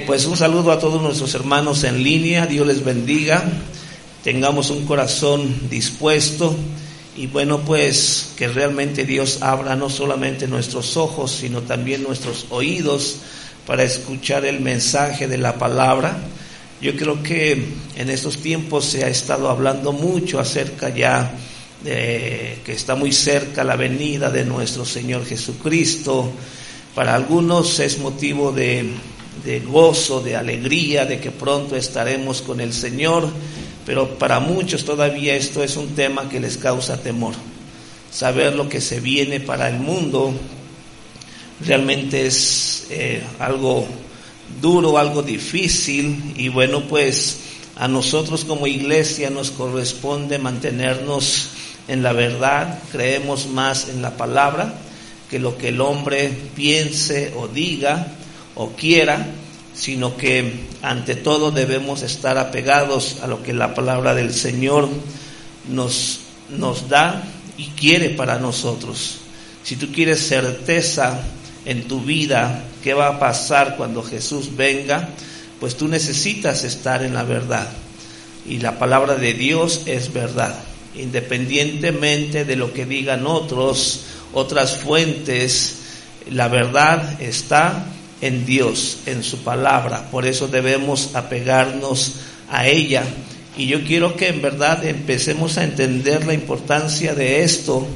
Pues un saludo a todos nuestros hermanos en línea, Dios les bendiga, tengamos un corazón dispuesto y bueno, pues que realmente Dios abra no solamente nuestros ojos, sino también nuestros oídos para escuchar el mensaje de la palabra. Yo creo que en estos tiempos se ha estado hablando mucho acerca ya de que está muy cerca la venida de nuestro Señor Jesucristo. Para algunos es motivo de gozo, de alegría, de que pronto estaremos con el Señor, pero para muchos todavía esto es un tema que les causa temor. Saber lo que se viene para el mundo realmente es algo duro, algo difícil, y bueno, pues a nosotros como iglesia nos corresponde mantenernos en la verdad. Creemos más en la palabra que lo que el hombre piense o diga o quiera, sino que ante todo debemos estar apegados a lo que la palabra del Señor nos da y quiere para nosotros. Si tú quieres certeza en tu vida, qué va a pasar cuando Jesús venga, pues tú necesitas estar en la verdad, y la palabra de Dios es verdad, independientemente de lo que digan otras fuentes. La verdad está en Dios, en su palabra, por eso debemos apegarnos a ella. Y yo quiero que en verdad empecemos a entender la importancia de esto,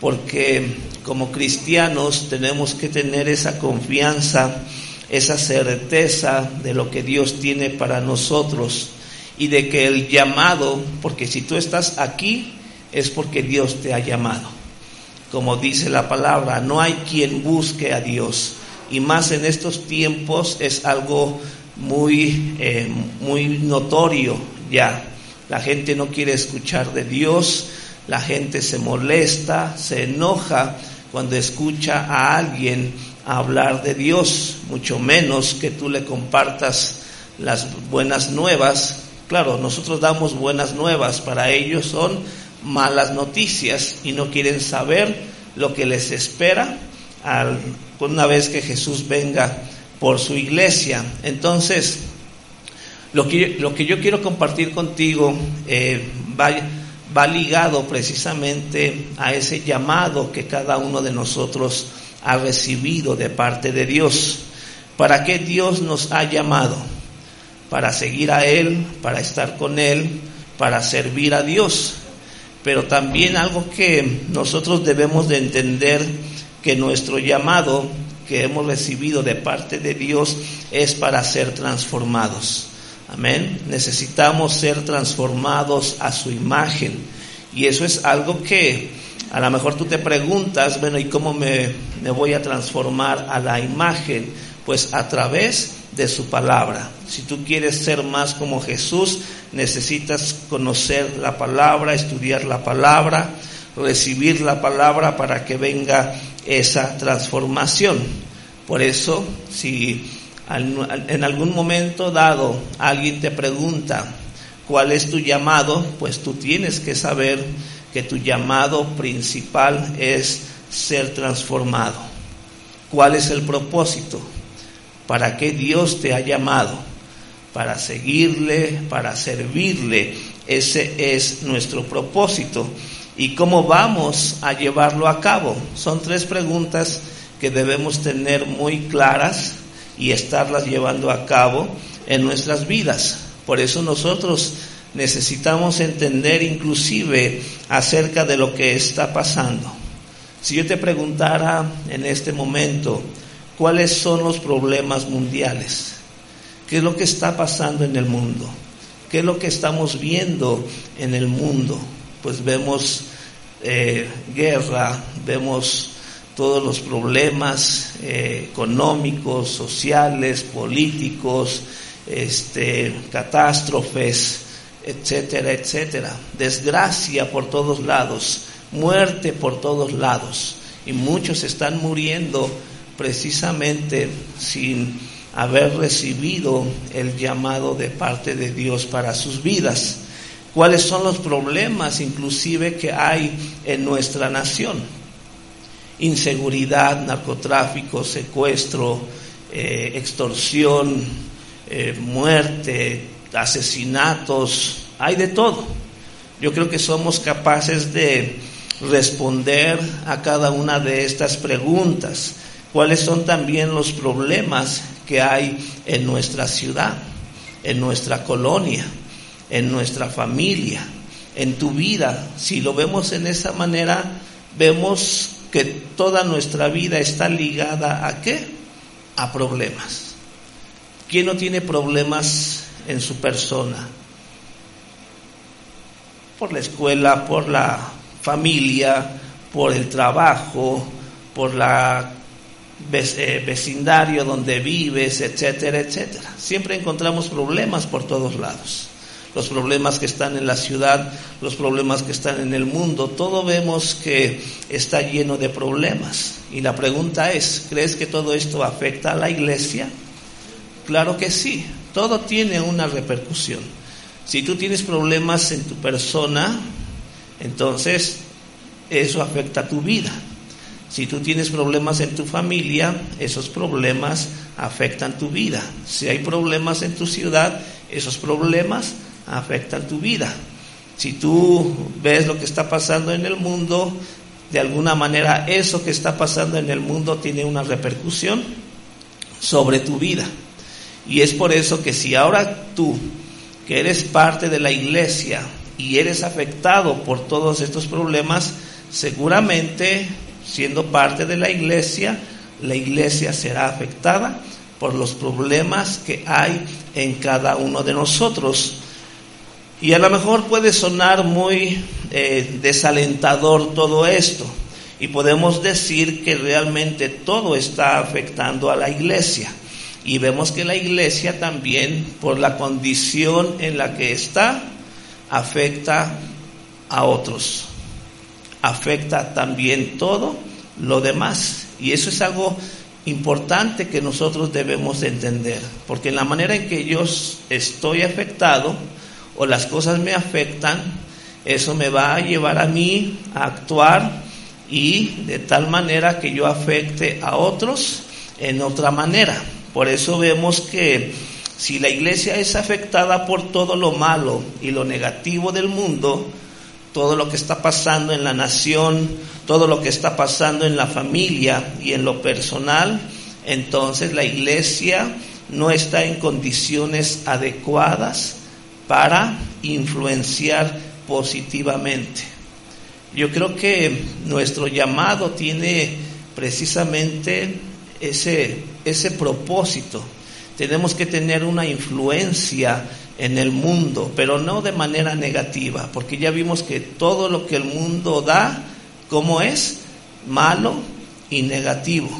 porque como cristianos tenemos que tener esa confianza, esa certeza de lo que Dios tiene para nosotros, y de que el llamado, porque si tú estás aquí es porque Dios te ha llamado. Como dice la palabra, no hay quien busque a Dios, y más en estos tiempos es algo muy notorio ya. La gente no quiere escuchar de Dios, la gente se molesta, se enoja cuando escucha a alguien hablar de Dios, mucho menos que tú le compartas las buenas nuevas. Claro, nosotros damos buenas nuevas, para ellos son malas noticias y no quieren saber lo que les espera una vez que Jesús venga por su iglesia. Entonces, lo que yo quiero compartir contigo va ligado precisamente a ese llamado que cada uno de nosotros ha recibido de parte de Dios. ¿Para qué Dios nos ha llamado? Para seguir a Él, para estar con Él, para servir a Dios. Pero también algo que nosotros debemos de entender, que nuestro llamado que hemos recibido de parte de Dios es para ser transformados. Amén. Necesitamos ser transformados a su imagen, y eso es algo que a lo mejor tú te preguntas, bueno, ¿y cómo me voy a transformar a la imagen? Pues a través de su palabra. Si tú quieres ser más como Jesús, necesitas conocer la palabra, estudiar la palabra, recibir la palabra para que venga esa transformación. Por eso, si en algún momento dado alguien te pregunta cuál es tu llamado, pues tú tienes que saber que tu llamado principal es ser transformado. ¿Cuál es el propósito? ¿Para qué Dios te ha llamado? Para seguirle, para servirle. Ese es nuestro propósito. ¿Y cómo vamos a llevarlo a cabo? Son 3 preguntas que debemos tener muy claras y estarlas llevando a cabo en nuestras vidas. Por eso nosotros necesitamos entender inclusive acerca de lo que está pasando. Si yo te preguntara en este momento, ¿cuáles son los problemas mundiales? ¿Qué es lo que está pasando en el mundo? ¿Qué es lo que estamos viendo en el mundo? Pues vemos guerra, vemos todos los problemas económicos, sociales, políticos, catástrofes, etcétera, etcétera. Desgracia por todos lados, muerte por todos lados, y muchos están muriendo precisamente sin haber recibido el llamado de parte de Dios para sus vidas. ¿Cuáles son los problemas inclusive que hay en nuestra nación? Inseguridad, narcotráfico, secuestro, extorsión, muerte, asesinatos, hay de todo. Yo creo que somos capaces de responder a cada una de estas preguntas. ¿Cuáles son también los problemas que hay en nuestra ciudad, en nuestra colonia, en nuestra familia, en tu vida? Si lo vemos en esa manera, vemos que toda nuestra vida está ligada ¿a qué? A problemas. ¿Quién no tiene problemas en su persona? Por la escuela, por la familia, por el trabajo, por la vecindario donde vives, etcétera, etcétera. Siempre encontramos problemas por todos lados. Los problemas que están en la ciudad, los problemas que están en el mundo, todo vemos que está lleno de problemas. Y la pregunta es, ¿crees que todo esto afecta a la iglesia? Claro que sí, todo tiene una repercusión. Si tú tienes problemas en tu persona, entonces eso afecta a tu vida. Si tú tienes problemas en tu familia, esos problemas afectan tu vida. Si hay problemas en tu ciudad, esos problemas afectan tu vida. Si tú ves lo que está pasando en el mundo, de alguna manera eso que está pasando en el mundo tiene una repercusión sobre tu vida. Y es por eso que si ahora tú, que eres parte de la iglesia y eres afectado por todos estos problemas, seguramente siendo parte de la iglesia será afectada por los problemas que hay en cada uno de nosotros. Y a lo mejor puede sonar muy desalentador todo esto, y podemos decir que realmente todo está afectando a la iglesia. Y vemos que la iglesia también, por la condición en la que está, afecta a otros. Afecta también todo lo demás. Y eso es algo importante que nosotros debemos de entender. Porque en la manera en que yo estoy afectado, o las cosas me afectan, eso me va a llevar a mí a actuar, y de tal manera que yo afecte a otros en otra manera. Por eso vemos que si la iglesia es afectada por todo lo malo y lo negativo del mundo, todo lo que está pasando en la nación, todo lo que está pasando en la familia y en lo personal, entonces la iglesia no está en condiciones adecuadas para influenciar positivamente. Yo creo que nuestro llamado tiene precisamente ese propósito. Tenemos que tener una influencia en el mundo, pero no de manera negativa, porque ya vimos que todo lo que el mundo da, ¿cómo es? Malo y negativo.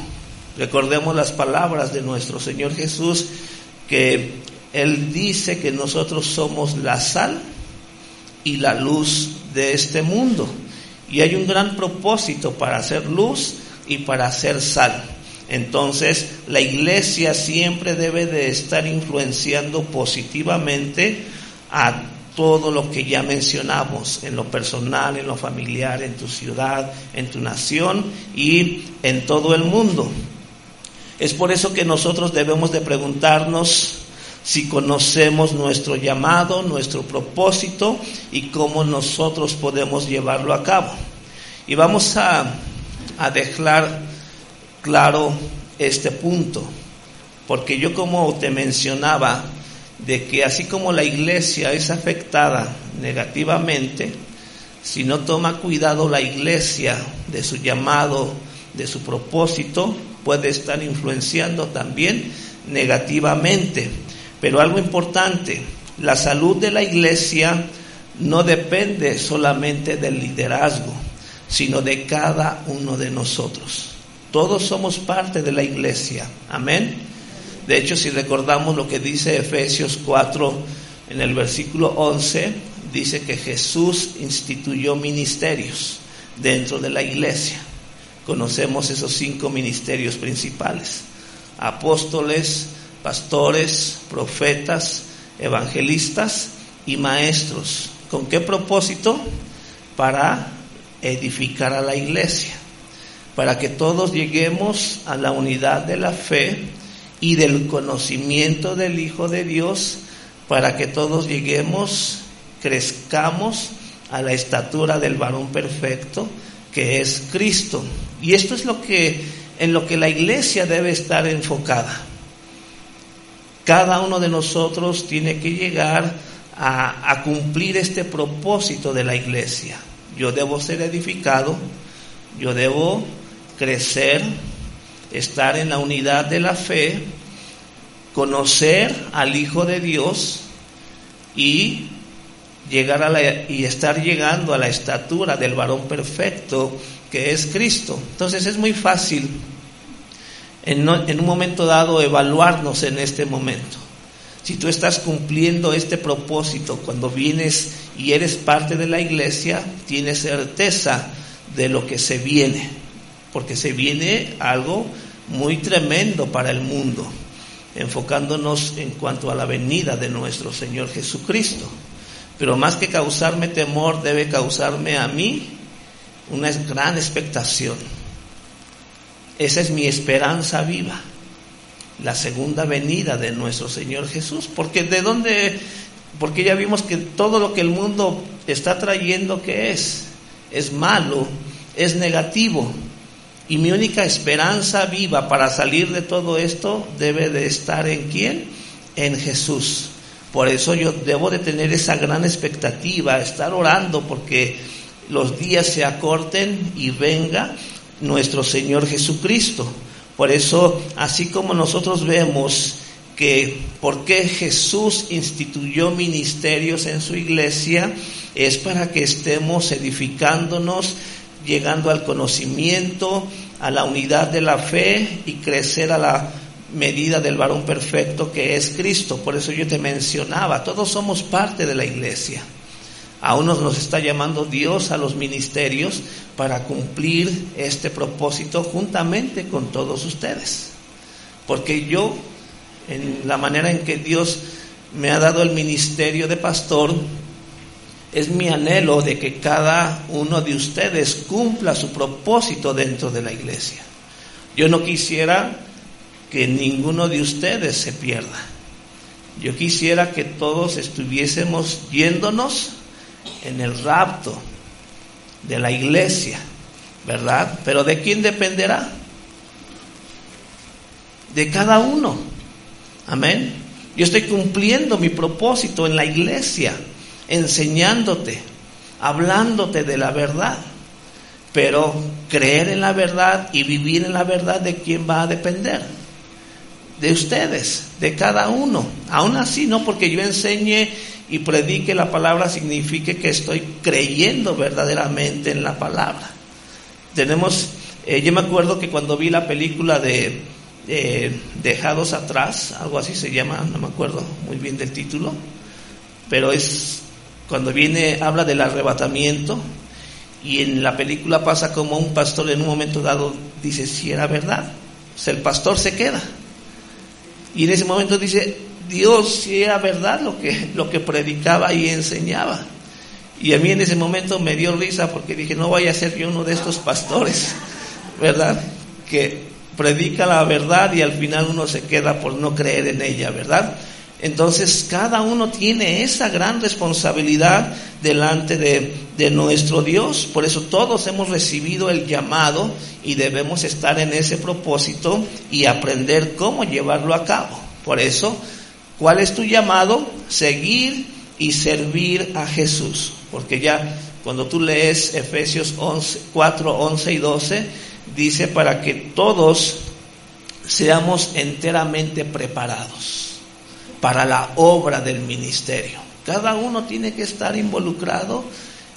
Recordemos las palabras de nuestro Señor Jesús, que Él dice que nosotros somos la sal y la luz de este mundo, y hay un gran propósito para hacer luz y para hacer sal. Entonces la iglesia siempre debe de estar influenciando positivamente a todo lo que ya mencionamos, en lo personal, en lo familiar, en tu ciudad, en tu nación y en todo el mundo. Es por eso que nosotros debemos de preguntarnos si conocemos nuestro llamado, nuestro propósito y cómo nosotros podemos llevarlo a cabo. Y vamos a dejar claro este punto, porque yo, como te mencionaba, de que así como la iglesia es afectada negativamente, si no toma cuidado la iglesia de su llamado, de su propósito, puede estar influenciando también negativamente. Pero algo importante, la salud de la iglesia no depende solamente del liderazgo, sino de cada uno de nosotros. Todos somos parte de la iglesia, amén. De hecho, si recordamos lo que dice Efesios 4, en el versículo 11, dice que Jesús instituyó ministerios dentro de la iglesia. Conocemos esos 5 ministerios principales: apóstoles, pastores, profetas, evangelistas y maestros. ¿Con qué propósito? Para edificar a la iglesia, para que todos lleguemos a la unidad de la fe y del conocimiento del Hijo de Dios, para que todos lleguemos, crezcamos a la estatura del varón perfecto, que es Cristo. Y esto es en lo que la iglesia debe estar enfocada. Cada uno de nosotros tiene que llegar a cumplir este propósito de la iglesia. Yo debo ser edificado, yo debo crecer, estar en la unidad de la fe, conocer al Hijo de Dios y estar llegando a la estatura del varón perfecto, que es Cristo. Entonces es muy fácil en un momento dado evaluarnos en este momento. Si tú estás cumpliendo este propósito cuando vienes y eres parte de la iglesia, tienes certeza de lo que se viene, porque se viene algo muy tremendo para el mundo, enfocándonos en cuanto a la venida de nuestro Señor Jesucristo. Pero más que causarme temor, debe causarme a mí una gran expectación. Esa es mi esperanza viva, la segunda venida de nuestro Señor Jesús. Porque ya vimos que todo lo que el mundo está trayendo, que es malo, es negativo. Y mi única esperanza viva para salir de todo esto debe de estar ¿en quién? En Jesús. Por eso yo debo de tener esa gran expectativa, estar orando porque los días se acorten y venga nuestro Señor Jesucristo. Por eso, así como nosotros vemos que por qué Jesús instituyó ministerios en su iglesia, es para que estemos edificándonos, llegando al conocimiento, a la unidad de la fe y crecer a la medida del varón perfecto, que es Cristo. Por eso yo te mencionaba, todos somos parte de la iglesia. A unos nos está llamando Dios a los ministerios para cumplir este propósito juntamente con todos ustedes. Porque yo, en la manera en que Dios me ha dado el ministerio de pastor, es mi anhelo de que cada uno de ustedes cumpla su propósito dentro de la iglesia. Yo no quisiera que ninguno de ustedes se pierda. Yo quisiera que todos estuviésemos yéndonos en el rapto de la iglesia, ¿verdad? Pero ¿de quién dependerá? De cada uno. Amén. Yo estoy cumpliendo mi propósito en la iglesia, enseñándote, hablándote de la verdad. Pero creer en la verdad y vivir en la verdad, ¿de quién va a depender? De ustedes, de cada uno. Aún así, no porque yo enseñe y predique la palabra signifique que estoy creyendo verdaderamente en la palabra. Yo me acuerdo que cuando vi la película de Dejados Atrás, algo así se llama, no me acuerdo muy bien del título, pero es cuando habla del arrebatamiento, y en la película pasa como un pastor en un momento dado dice, si era verdad, o sea, el pastor se queda, y en ese momento dice, Dios, si era verdad lo que predicaba y enseñaba. Y a mí en ese momento me dio risa porque dije, no vaya a ser yo uno de estos pastores, ¿verdad? Que predica la verdad y al final uno se queda por no creer en ella, ¿verdad? Entonces cada uno tiene esa gran responsabilidad delante de nuestro Dios. Por eso todos hemos recibido el llamado y debemos estar en ese propósito y aprender cómo llevarlo a cabo. Por eso, ¿cuál es tu llamado? Seguir y servir a Jesús. Porque ya cuando tú lees Efesios 4, 11 y 12, dice para que todos seamos enteramente preparados para la obra del ministerio. Cada uno tiene que estar involucrado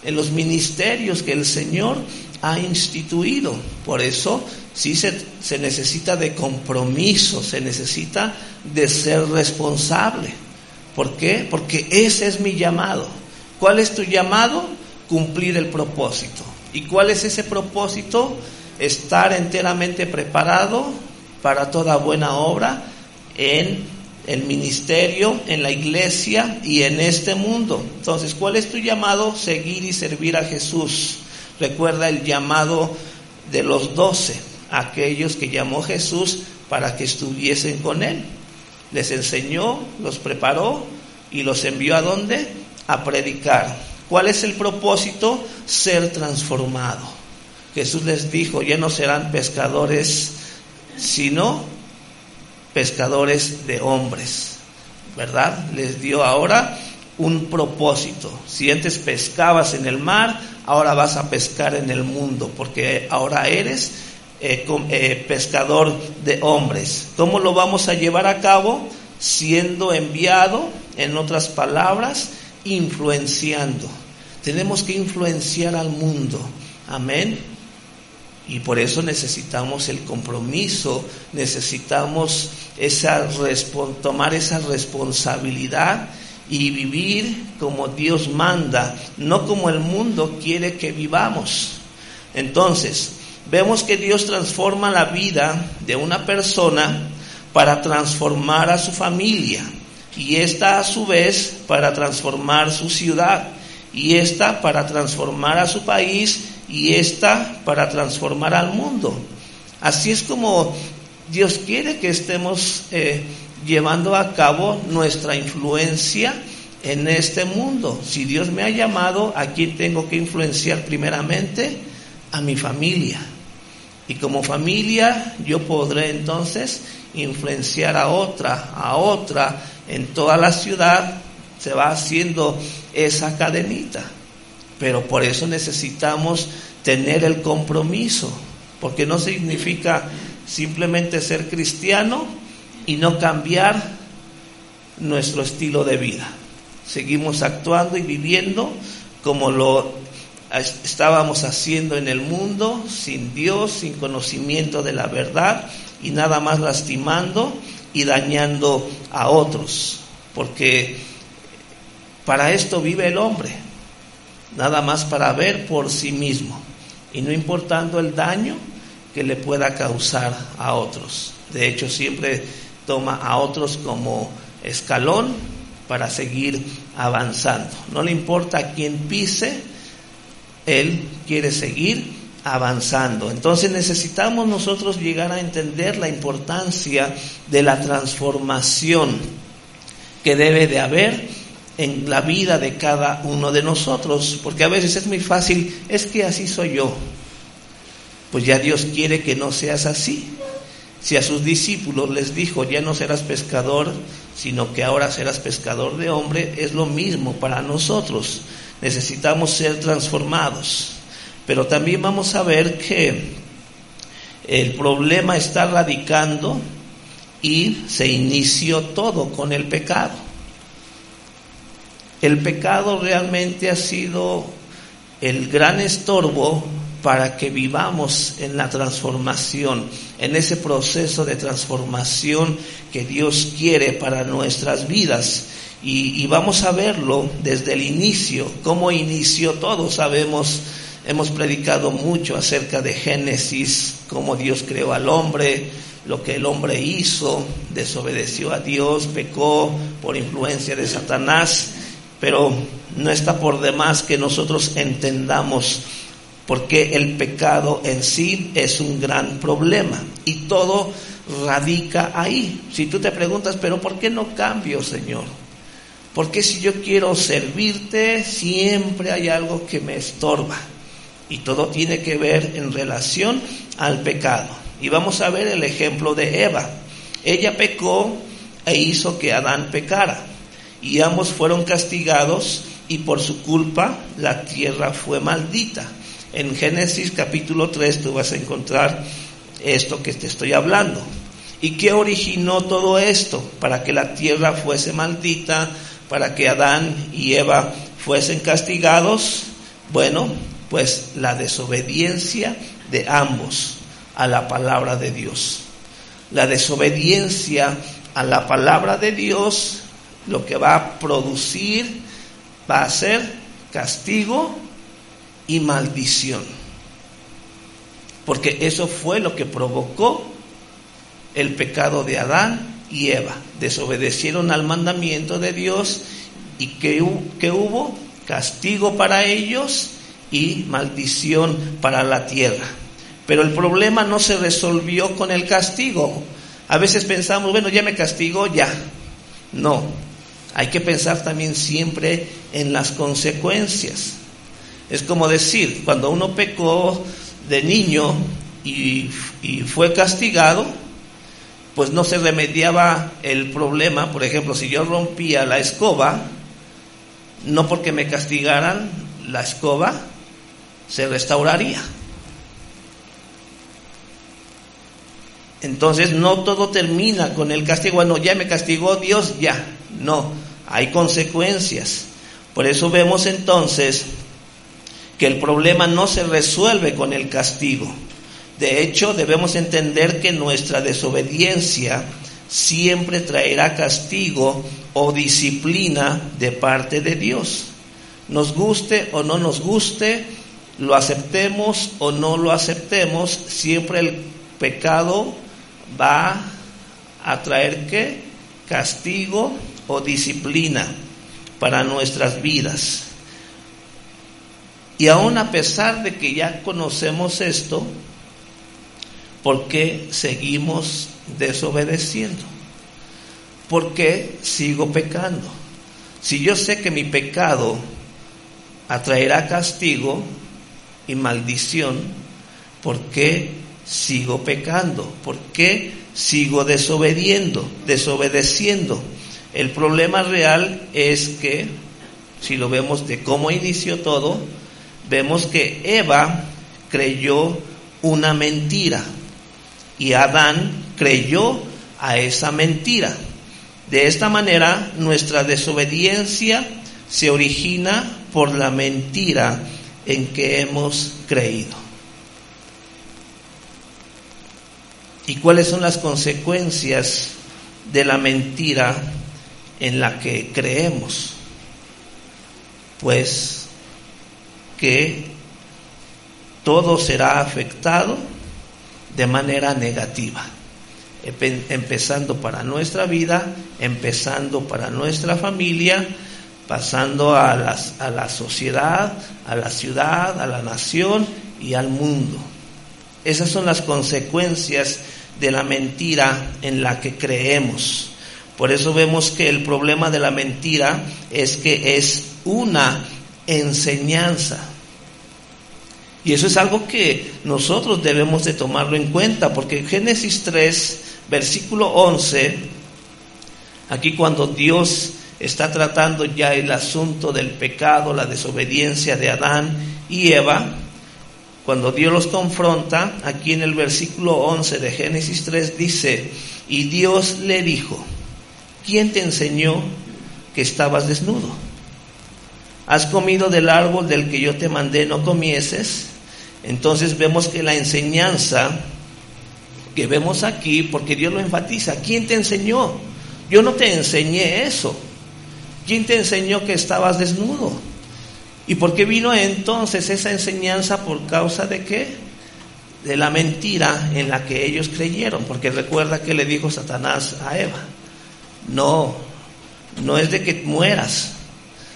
en los ministerios que el Señor ha instituido. Por eso sí se necesita de compromiso, se necesita de ser responsable. ¿Por qué? Porque ese es mi llamado. ¿Cuál es tu llamado? Cumplir el propósito. ¿Y cuál es ese propósito? Estar enteramente preparado para toda buena obra en el ministerio, en la iglesia y en este mundo. Entonces, ¿cuál es tu llamado? Seguir y servir a Jesús. Recuerda el llamado de los 12, aquellos que llamó Jesús para que estuviesen con Él. Les enseñó, los preparó y los envió ¿a dónde? A predicar. ¿Cuál es el propósito? Ser transformado. Jesús les dijo, ya no serán pescadores, sino pescadores de hombres, ¿verdad? Les dio ahora un propósito. Si antes pescabas en el mar, ahora vas a pescar en el mundo, porque ahora eres pescador de hombres. ¿Cómo lo vamos a llevar a cabo? Siendo enviado, en otras palabras, influenciando. Tenemos que influenciar al mundo. Amén. Y por eso necesitamos el compromiso, necesitamos tomar esa responsabilidad y vivir como Dios manda, no como el mundo quiere que vivamos. Entonces, vemos que Dios transforma la vida de una persona para transformar a su familia, y esta a su vez para transformar su ciudad, y esta para transformar a su país, y esta para transformar al mundo. Así es como Dios quiere que estemos llevando a cabo nuestra influencia en este mundo. Si Dios me ha llamado, ¿a quién tengo que influenciar primeramente? A mi familia. Y como familia yo podré entonces influenciar a otra, en toda la ciudad se va haciendo esa cadenita. Pero por eso necesitamos tener el compromiso, porque no significa simplemente ser cristiano y no cambiar nuestro estilo de vida. Seguimos actuando y viviendo como lo estábamos haciendo en el mundo, sin Dios, sin conocimiento de la verdad, y nada más lastimando y dañando a otros, porque para esto vive el hombre, nada más para ver por sí mismo, y no importando el daño que le pueda causar a otros. De hecho, siempre toma a otros como escalón para seguir avanzando. No le importa a quién pise, él quiere seguir avanzando. Entonces necesitamos nosotros llegar a entender la importancia de la transformación que debe de haber en la vida de cada uno de nosotros, porque a veces es muy fácil, es que así soy yo. Pues ya Dios quiere que no seas así. Si a sus discípulos les dijo, ya no serás pescador, sino que ahora serás pescador de hombre, es lo mismo para nosotros. Necesitamos ser transformados. Pero también vamos a ver que el problema está radicando y se inició todo con el pecado. El pecado realmente ha sido el gran estorbo para que vivamos en la transformación, en ese proceso de transformación que Dios quiere para nuestras vidas. Y vamos a verlo desde el inicio, cómo inició todo. Sabemos, hemos predicado mucho acerca de Génesis, cómo Dios creó al hombre, lo que el hombre hizo, desobedeció a Dios, pecó por influencia de Satanás, pero no está por demás que nosotros entendamos porque el pecado en sí es un gran problema y todo radica ahí. Si tú te preguntas, pero ¿por qué no cambio, Señor? ¿Por qué si yo quiero servirte siempre hay algo que me estorba? Y todo tiene que ver en relación al pecado. Y vamos a ver el ejemplo de Eva. Ella pecó e hizo que Adán pecara, y ambos fueron castigados, y por su culpa la tierra fue maldita. En Génesis capítulo 3 tú vas a encontrar esto que te estoy hablando. ¿Y qué originó todo esto? Para que la tierra fuese maldita, para que Adán y Eva fuesen castigados. Bueno, pues la desobediencia de ambos a la palabra de Dios. La desobediencia a la palabra de Dios lo que va a producir va a ser castigo y maldición, porque eso fue lo que provocó el pecado de Adán y Eva. Desobedecieron al mandamiento de Dios y que hubo castigo para ellos y maldición para la tierra. Pero el problema no se resolvió con el castigo. A veces pensamos, bueno, ya me castigó, ya. No, hay que pensar también siempre en las consecuencias. Es como decir, cuando uno pecó de niño y fue castigado, pues no se remediaba el problema. Por ejemplo, si yo rompía la escoba, no porque me castigaran, la escoba se restauraría. Entonces no todo termina con el castigo. Bueno, ya me castigó Dios, ya. No, hay consecuencias. Por eso vemos entonces que el problema no se resuelve con el castigo. De hecho, debemos entender que nuestra desobediencia siempre traerá castigo o disciplina de parte de Dios. Nos guste o no nos guste, lo aceptemos o no lo aceptemos, siempre el pecado va a traer ¿qué? Castigo o disciplina para nuestras vidas. Y aún a pesar de que ya conocemos esto, ¿por qué seguimos desobedeciendo? ¿Por qué sigo pecando? Si yo sé que mi pecado atraerá castigo y maldición, ¿por qué sigo pecando? ¿Por qué sigo desobedeciendo? El problema real es que, si lo vemos de cómo inició todo, vemos que Eva creyó una mentira y Adán creyó a esa mentira. De esta manera, nuestra desobediencia se origina por la mentira en que hemos creído. ¿Y cuáles son las consecuencias de la mentira en la que creemos? Pues que todo será afectado de manera negativa, empezando para nuestra vida, empezando para nuestra familia, pasando a la sociedad, a la ciudad, a la nación y al mundo. Esas son las consecuencias de la mentira en la que creemos. Por eso vemos que el problema de la mentira es que es una enseñanza. Y eso es algo que nosotros debemos de tomarlo en cuenta, porque en Génesis 3, versículo 11, aquí cuando Dios está tratando ya el asunto del pecado, la desobediencia de Adán y Eva, cuando Dios los confronta, aquí en el versículo 11 de Génesis 3 dice: y Dios le dijo, ¿quién te enseñó que estabas desnudo? ¿Has comido del árbol del que yo te mandé no comieses? Entonces vemos que la enseñanza que vemos aquí, porque Dios lo enfatiza, ¿quién te enseñó? Yo no te enseñé eso. ¿Quién te enseñó que estabas desnudo? ¿Y por qué vino entonces esa enseñanza? ¿Por causa de qué? De la mentira en la que ellos creyeron. Porque recuerda que le dijo Satanás a Eva: no es de que mueras,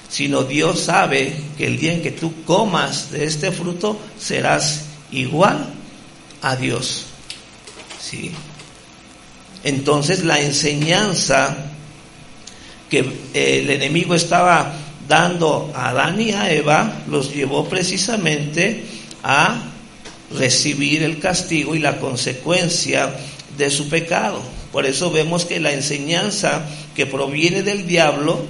sino Dios sabe que el día en que tú comas de este fruto serás igual a Dios. ¿Sí? Entonces la enseñanza que el enemigo estaba dando a Adán y a Eva los llevó precisamente a recibir el castigo y la consecuencia de su pecado. Por eso vemos que la enseñanza que proviene del diablo,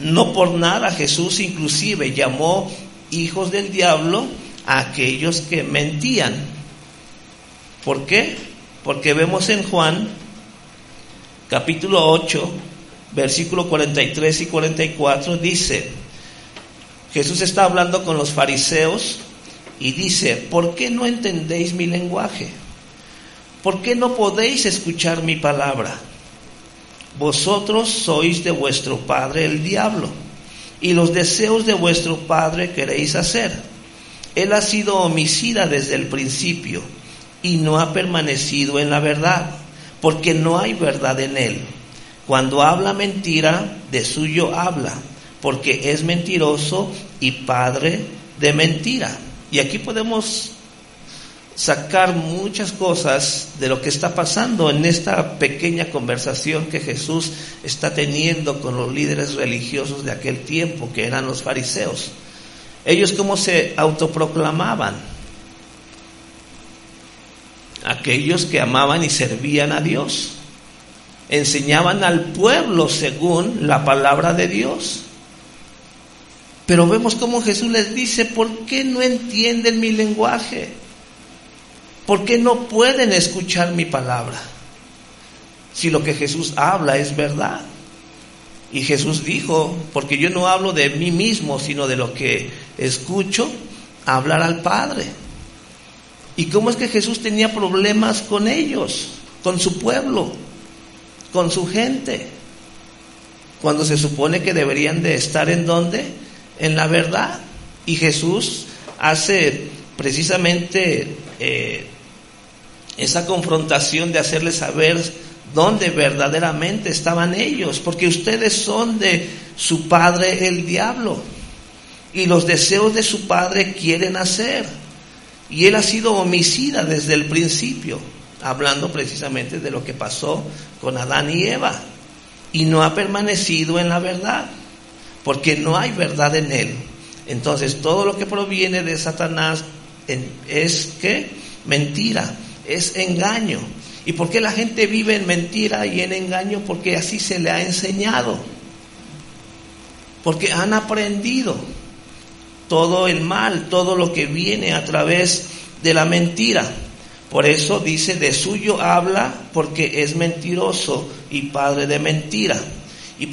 no por nada Jesús inclusive llamó hijos del diablo a aquellos que mentían. ¿Por qué? Porque vemos en Juan capítulo 8, versículo 43 y 44, dice, Jesús está hablando con los fariseos y dice: ¿por qué no entendéis mi lenguaje? ¿Por qué no podéis escuchar mi palabra? Vosotros sois de vuestro padre el diablo, y los deseos de vuestro padre queréis hacer. Él ha sido homicida desde el principio, y no ha permanecido en la verdad, porque no hay verdad en él. Cuando habla mentira, de suyo habla, porque es mentiroso y padre de mentira. Y aquí podemos sacar muchas cosas de lo que está pasando en esta pequeña conversación que Jesús está teniendo con los líderes religiosos de aquel tiempo, que eran los fariseos. Ellos, ¿cómo se autoproclamaban? Aquellos que amaban y servían a Dios. Enseñaban al pueblo según la palabra de Dios. Pero vemos cómo Jesús les dice: ¿por qué no entienden mi lenguaje? ¿Por qué no pueden escuchar mi palabra? Si lo que Jesús habla es verdad. Y Jesús dijo: porque yo no hablo de mí mismo, sino de lo que escucho hablar al Padre. ¿Y cómo es que Jesús tenía problemas con ellos, con su pueblo, con su gente? Cuando se supone que deberían de estar ¿en dónde? En la verdad. Y Jesús hace precisamente esa confrontación de hacerles saber dónde verdaderamente estaban ellos, porque ustedes son de su padre el diablo, y los deseos de su padre quieren hacer, y él ha sido homicida desde el principio, hablando precisamente de lo que pasó con Adán y Eva, y no ha permanecido en la verdad, porque no hay verdad en él. Entonces todo lo que proviene de Satanás es ¿qué? Mentira, es engaño. ¿Y por qué la gente vive en mentira y en engaño? Porque así se le ha enseñado, porque han aprendido todo el mal, todo lo que viene a través de la mentira. Por eso dice: de suyo habla, porque es mentiroso y padre de mentira. Y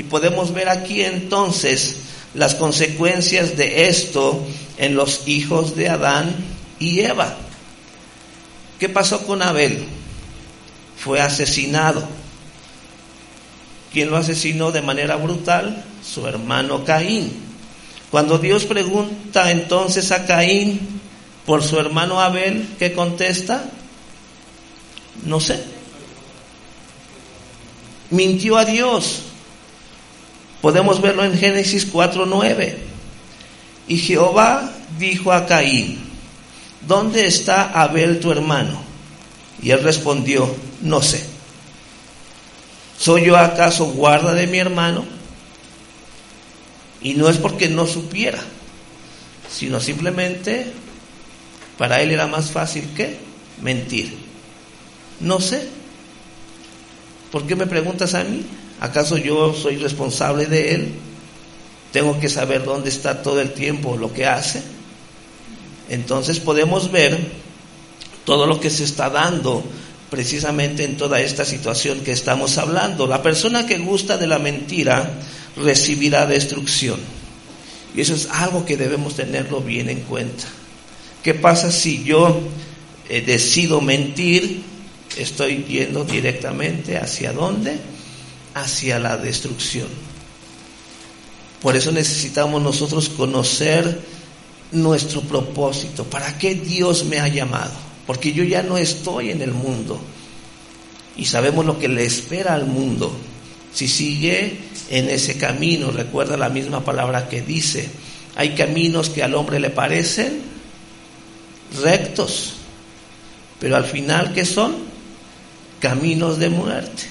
podemos ver aquí entonces las consecuencias de esto en los hijos de Adán y Eva. ¿Qué pasó con Abel? Fue asesinado. ¿Quién lo asesinó de manera brutal? Su hermano Caín. Cuando Dios pregunta entonces a Caín por su hermano Abel, ¿qué contesta? No sé. Mintió a Dios. Podemos verlo en Génesis 4:9. Y Jehová dijo a Caín: ¿dónde está Abel tu hermano? Y él respondió: no sé. ¿Soy yo acaso guarda de mi hermano? Y no es porque no supiera, sino simplemente para él era más fácil que mentir. No sé. ¿Por qué me preguntas a mí? ¿Acaso yo soy responsable de él? ¿Tengo que saber dónde está todo el tiempo lo que hace? Entonces podemos ver todo lo que se está dando precisamente en toda esta situación que estamos hablando. La persona que gusta de la mentira recibirá destrucción. Y eso es algo que debemos tenerlo bien en cuenta. ¿Qué pasa si yo decido mentir? Estoy yendo directamente ¿hacia dónde? Hacia la destrucción. Por eso necesitamos nosotros conocer nuestro propósito. ¿Para qué Dios me ha llamado? Porque yo ya no estoy en el mundo. Y sabemos lo que le espera al mundo si sigue en ese camino. Recuerda la misma palabra que dice: hay caminos que al hombre le parecen rectos, pero al final ¿qué son? Caminos de muerte.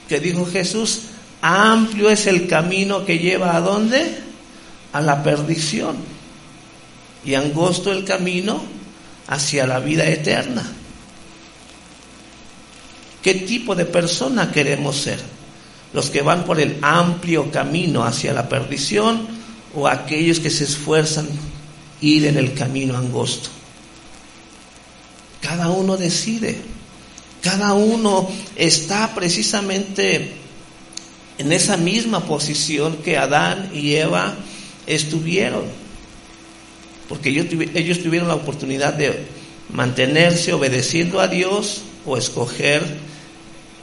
¿Qué dijo Jesús? Amplio es el camino que lleva ¿a dónde? A la perdición, y angosto el camino hacia la vida eterna. ¿Qué tipo de persona queremos ser? ¿Los que van por el amplio camino hacia la perdición, o aquellos que se esfuerzan ir en el camino angosto? Cada uno decide. Cada uno está precisamente en esa misma posición que Adán y Eva estuvieron, porque ellos tuvieron la oportunidad de mantenerse obedeciendo a Dios o escoger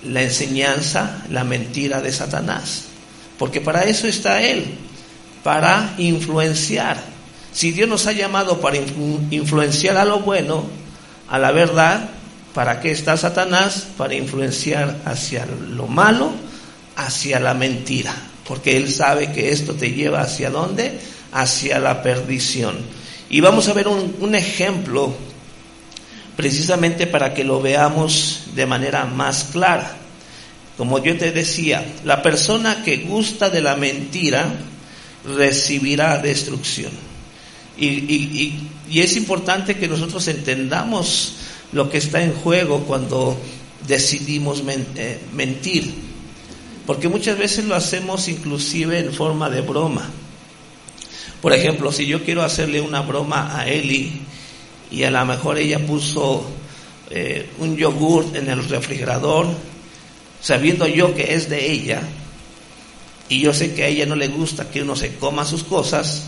la enseñanza, la mentira de Satanás, porque para eso está él, para influenciar. Si Dios nos ha llamado para influenciar a lo bueno, a la verdad, ¿para qué está Satanás? Para influenciar hacia lo malo, hacia la mentira, porque él sabe que esto te lleva ¿hacia dónde? Hacia la perdición. Y vamos a ver un ejemplo precisamente para que lo veamos de manera más clara. Como yo te decía, la persona que gusta de la mentira recibirá destrucción. Y es importante que nosotros entendamos lo que está en juego cuando decidimos mentir, porque muchas veces lo hacemos inclusive en forma de broma. Por ejemplo, si yo quiero hacerle una broma a Eli y a lo mejor ella puso un yogur en el refrigerador, sabiendo yo que es de ella, y yo sé que a ella no le gusta que uno se coma sus cosas,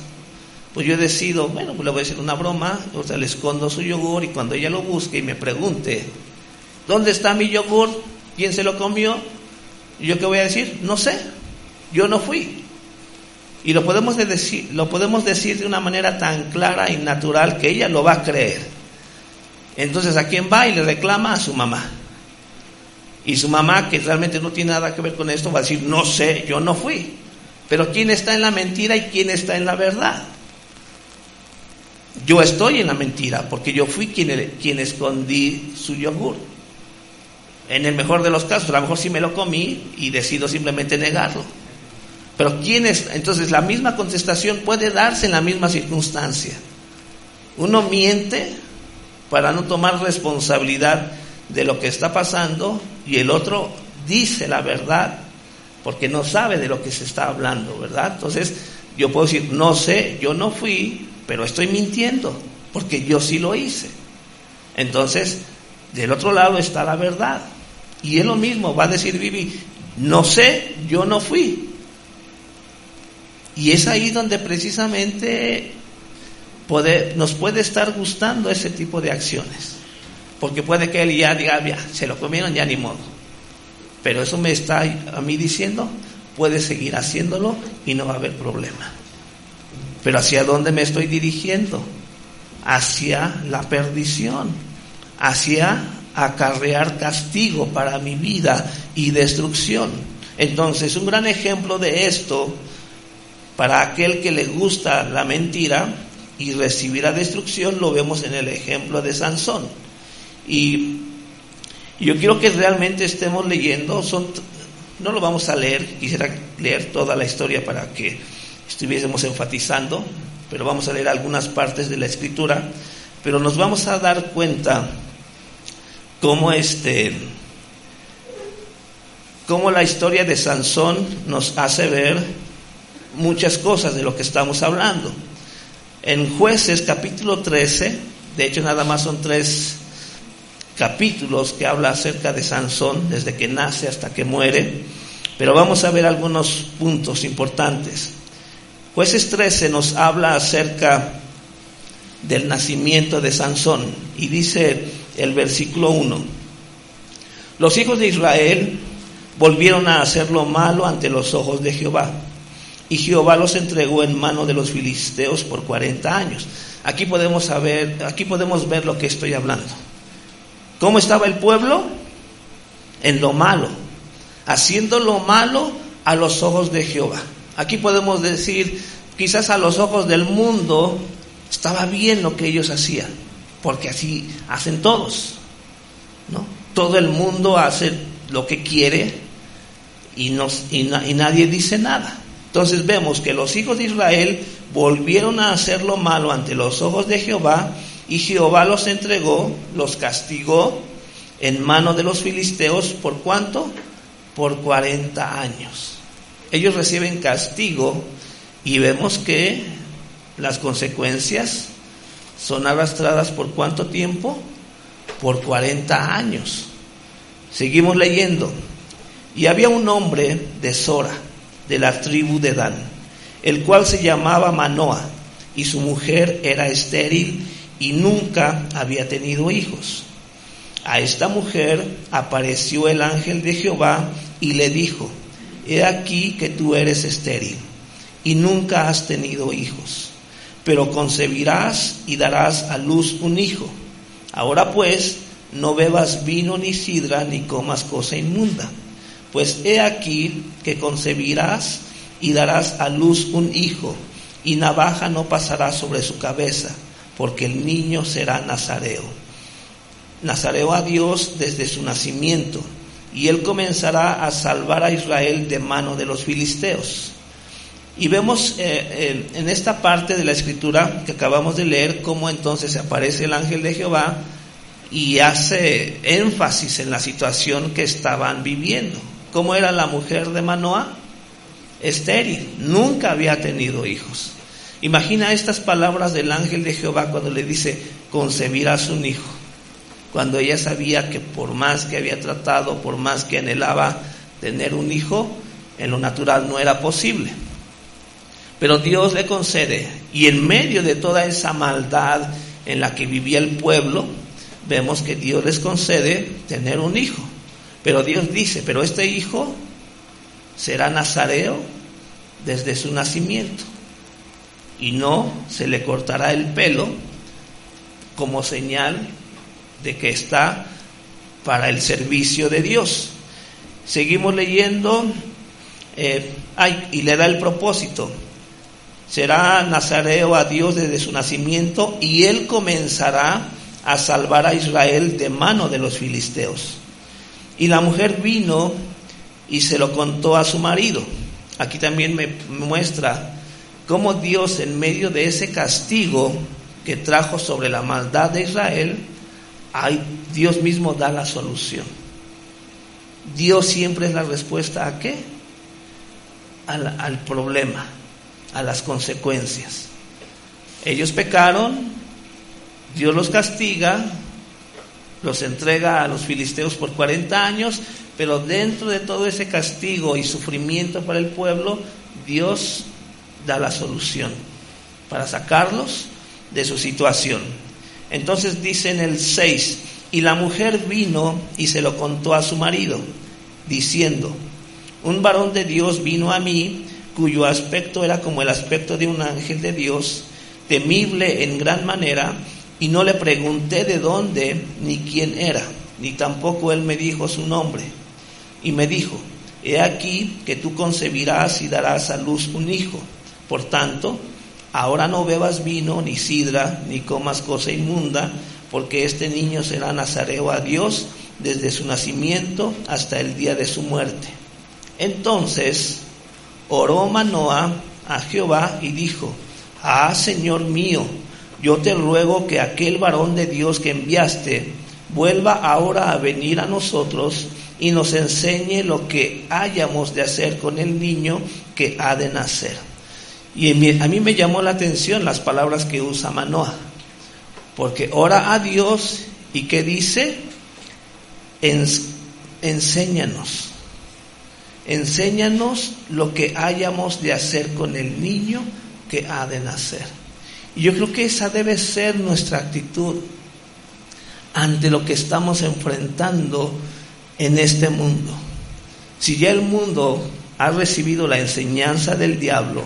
pues yo decido, bueno, pues le voy a hacer una broma, o sea, le escondo su yogur, y cuando ella lo busque y me pregunte, ¿dónde está mi yogur? ¿Quién se lo comió? ¿Y yo qué voy a decir? No sé, yo no fui. Y lo podemos decir de una manera tan clara y natural que ella lo va a creer. Entonces, ¿a quién va? Y le reclama a su mamá. Y su mamá, que realmente no tiene nada que ver con esto, va a decir, no sé, yo no fui. Pero ¿quién está en la mentira y quién está en la verdad? Yo estoy en la mentira, porque yo fui quien escondí su yogur. En el mejor de los casos, a lo mejor sí me lo comí y decido simplemente negarlo. Pero ¿quién es? Entonces la misma contestación puede darse en la misma circunstancia. Uno miente para no tomar responsabilidad de lo que está pasando, y el otro dice la verdad porque no sabe de lo que se está hablando, ¿verdad? Entonces yo puedo decir, no sé, yo no fui, pero estoy mintiendo porque yo sí lo hice. Entonces del otro lado está la verdad, y es lo mismo, va a decir Vivi, no sé, yo no fui. Y es ahí donde precisamente nos puede estar gustando ese tipo de acciones, porque puede que él ya diga, ya, se lo comieron, ya ni modo. Pero eso me está a mí diciendo, puede seguir haciéndolo y no va a haber problema. Pero ¿hacia dónde me estoy dirigiendo? Hacia la perdición, hacia acarrear castigo para mi vida y destrucción. Entonces, un gran ejemplo de esto, para aquel que le gusta la mentira y recibirá destrucción, lo vemos en el ejemplo de Sansón. Y yo quiero que realmente estemos leyendo, no lo vamos a leer, quisiera leer toda la historia para que estuviésemos enfatizando, pero vamos a leer algunas partes de la escritura, pero nos vamos a dar cuenta cómo la historia de Sansón nos hace ver muchas cosas de lo que estamos hablando. En Jueces capítulo 13, de hecho nada más son 3 capítulos que habla acerca de Sansón, desde que nace hasta que muere, pero vamos a ver algunos puntos importantes. Jueces 13 nos habla acerca del nacimiento de Sansón, y dice el versículo 1: los hijos de Israel volvieron a hacer lo malo ante los ojos de Jehová, y Jehová los entregó en mano de los filisteos por 40 años. Aquí podemos ver lo que estoy hablando. ¿Cómo estaba el pueblo? En lo malo, haciendo lo malo a los ojos de Jehová. Aquí podemos decir, quizás a los ojos del mundo estaba bien lo que ellos hacían, porque así hacen todos, ¿no? Todo el mundo hace lo que quiere y nadie dice nada. Entonces vemos que los hijos de Israel volvieron a hacer lo malo ante los ojos de Jehová, y Jehová los entregó, los castigó en mano de los filisteos. ¿Por cuánto? Por 40 años. Ellos reciben castigo, y vemos que las consecuencias son arrastradas ¿por cuánto tiempo? Por 40 años. Seguimos leyendo. Y había un hombre de Sora, de la tribu de Dan, el cual se llamaba Manoa, y su mujer era estéril y nunca había tenido hijos. A esta mujer apareció el ángel de Jehová y le dijo: he aquí que tú eres estéril y nunca has tenido hijos, pero concebirás y darás a luz un hijo. Ahora pues, no bebas vino ni sidra, ni comas cosa inmunda, pues he aquí que concebirás y darás a luz un hijo, y navaja no pasará sobre su cabeza, porque el niño será nazareo. nazareo a Dios desde su nacimiento, y él comenzará a salvar a Israel de mano de los filisteos. Y vemos en esta parte de la escritura que acabamos de leer cómo entonces aparece el ángel de Jehová y hace énfasis en la situación que estaban viviendo. ¿Cómo era la mujer de Manoah? Estéril, nunca había tenido hijos. Imagina estas palabras del ángel de Jehová cuando le dice: concebirás un hijo, cuando ella sabía que por más que había tratado, por más que anhelaba tener un hijo, en lo natural no era posible. Pero Dios le concede, y en medio de toda esa maldad en la que vivía el pueblo, vemos que Dios les concede tener un hijo. Pero Dios dice: pero este hijo será nazareo desde su nacimiento, y no se le cortará el pelo como señal de que está para el servicio de Dios. Seguimos leyendo, y le da el propósito: será nazareo a Dios desde su nacimiento, y él comenzará a salvar a Israel de mano de los filisteos. Y la mujer vino y se lo contó a su marido. Aquí también me muestra cómo Dios, en medio de ese castigo que trajo sobre la maldad de Israel, Dios mismo da la solución. Dios siempre es la respuesta ¿a qué? Al problema, a las consecuencias. Ellos pecaron, Dios los castiga, los entrega a los filisteos por 40 años, pero dentro de todo ese castigo y sufrimiento para el pueblo, Dios da la solución para sacarlos de su situación. Entonces dice en el 6: y la mujer vino y se lo contó a su marido, diciendo: un varón de Dios vino a mí, cuyo aspecto era como el aspecto de un ángel de Dios, temible en gran manera, y no le pregunté de dónde ni quién era, ni tampoco él me dijo su nombre. Y me dijo: he aquí que tú concebirás y darás a luz un hijo. Por tanto, ahora no bebas vino, ni sidra, ni comas cosa inmunda, porque este niño será nazareo a Dios desde su nacimiento hasta el día de su muerte. Entonces oró Manoah a Jehová y dijo: Señor mío, yo te ruego que aquel varón de Dios que enviaste vuelva ahora a venir a nosotros y nos enseñe lo que hayamos de hacer con el niño que ha de nacer. Y a mí me llamó la atención las palabras que usa Manoah, porque ora a Dios y ¿qué dice? Enséñanos lo que hayamos de hacer con el niño que ha de nacer. Y yo creo que esa debe ser nuestra actitud ante lo que estamos enfrentando en este mundo. Si ya el mundo ha recibido la enseñanza del diablo,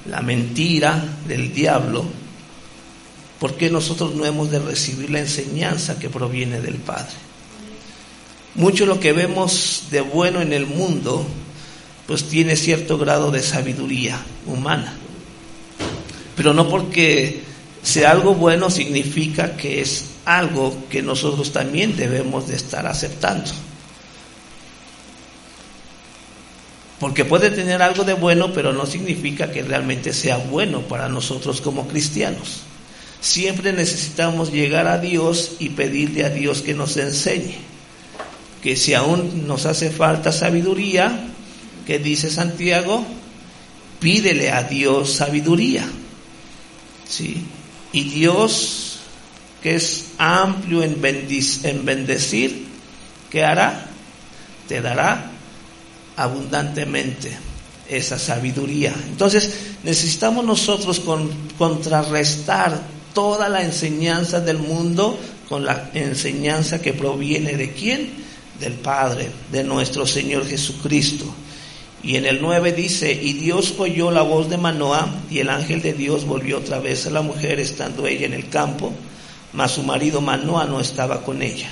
la mentira del diablo, ¿por qué nosotros no hemos de recibir la enseñanza que proviene del Padre? Mucho lo que vemos de bueno en el mundo, pues tiene cierto grado de sabiduría humana, pero no porque sea algo bueno significa que es algo que nosotros también debemos de estar aceptando. Porque puede tener algo de bueno, pero no significa que realmente sea bueno para nosotros como cristianos. Siempre necesitamos llegar a Dios y pedirle a Dios que nos enseñe. Que si aún nos hace falta sabiduría, que dice Santiago, pídele a Dios sabiduría. ¿Sí? Y Dios, que es amplio en bendecir, ¿qué hará? Te dará abundantemente esa sabiduría. Entonces necesitamos nosotros contrarrestar toda la enseñanza del mundo con la enseñanza que proviene ¿de quién? Del Padre, de nuestro Señor Jesucristo. Y en el 9 dice: y Dios oyó la voz de Manoah, y el ángel de Dios volvió otra vez a la mujer estando ella en el campo, mas su marido Manoah no estaba con ella.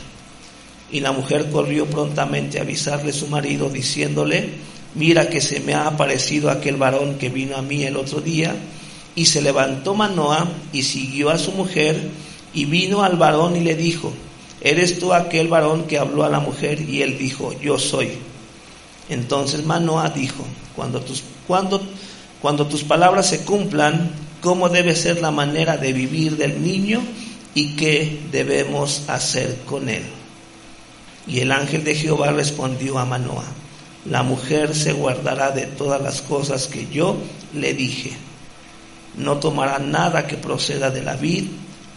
Y la mujer corrió prontamente a avisarle a su marido, diciéndole: mira que se me ha aparecido aquel varón que vino a mí el otro día. Y se levantó Manoah y siguió a su mujer, y vino al varón y le dijo: ¿eres tú aquel varón que habló a la mujer? Y él dijo, yo soy. Entonces Manoa dijo, cuando tus palabras se cumplan, ¿cómo debe ser la manera de vivir del niño y qué debemos hacer con él? Y el ángel de Jehová respondió a Manoa, la mujer se guardará de todas las cosas que yo le dije. No tomará nada que proceda de la vid,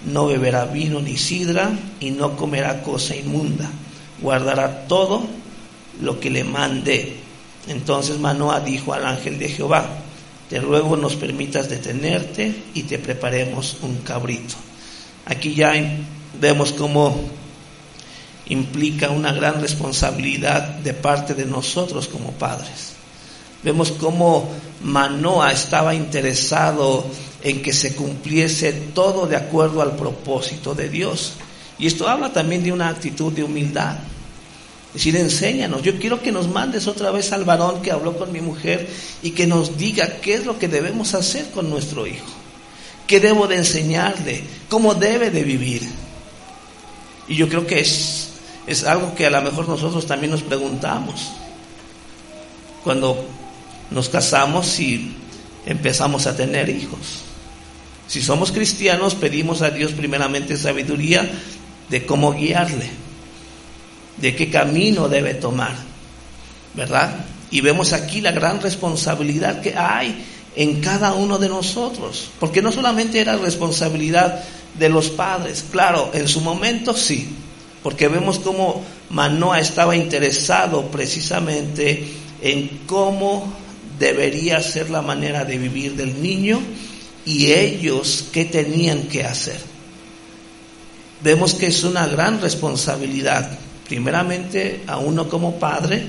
no beberá vino ni sidra, y no comerá cosa inmunda. Guardará todo lo que le mandé. Entonces Manoa dijo al ángel de Jehová, te ruego nos permitas detenerte y te preparemos un cabrito. Aquí ya vemos cómo implica una gran responsabilidad de parte de nosotros como padres. Vemos cómo Manoa estaba interesado en que se cumpliese todo de acuerdo al propósito de Dios. Y esto habla también de una actitud de humildad. Es decir, enséñanos. Yo quiero que nos mandes otra vez al varón que habló con mi mujer y que nos diga qué es lo que debemos hacer con nuestro hijo. ¿Qué debo de enseñarle? ¿Cómo debe de vivir? Y yo creo que es algo que a lo mejor nosotros también nos preguntamos cuando nos casamos y empezamos a tener hijos. Si somos cristianos, pedimos a Dios primeramente sabiduría de cómo guiarle, de qué camino debe tomar, ¿verdad? Y vemos aquí la gran responsabilidad que hay en cada uno de nosotros, porque no solamente era responsabilidad de los padres, claro, en su momento sí, porque vemos cómo Manoa estaba interesado precisamente en cómo debería ser la manera de vivir del niño y ellos qué tenían que hacer. Vemos que es una gran responsabilidad, primeramente a uno como padre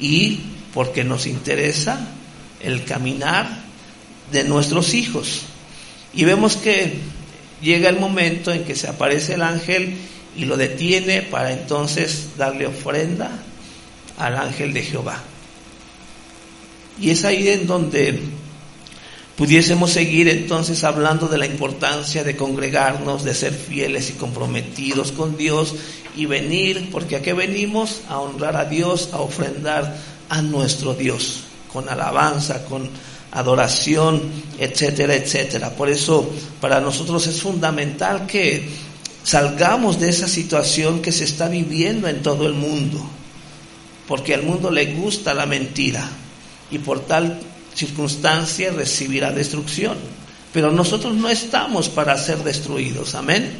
y porque nos interesa el caminar de nuestros hijos. Y vemos que llega el momento en que se aparece el ángel y lo detiene para entonces darle ofrenda al ángel de Jehová. Y es ahí en donde pudiésemos seguir entonces hablando de la importancia de congregarnos, de ser fieles y comprometidos con Dios y venir, porque ¿a qué venimos? A honrar a Dios, a ofrendar a nuestro Dios, con alabanza, con adoración, etcétera, etcétera. Por eso para nosotros es fundamental que salgamos de esa situación que se está viviendo en todo el mundo, porque al mundo le gusta la mentira y por tal circunstancia recibirá destrucción. Pero nosotros no estamos para ser destruidos, amén.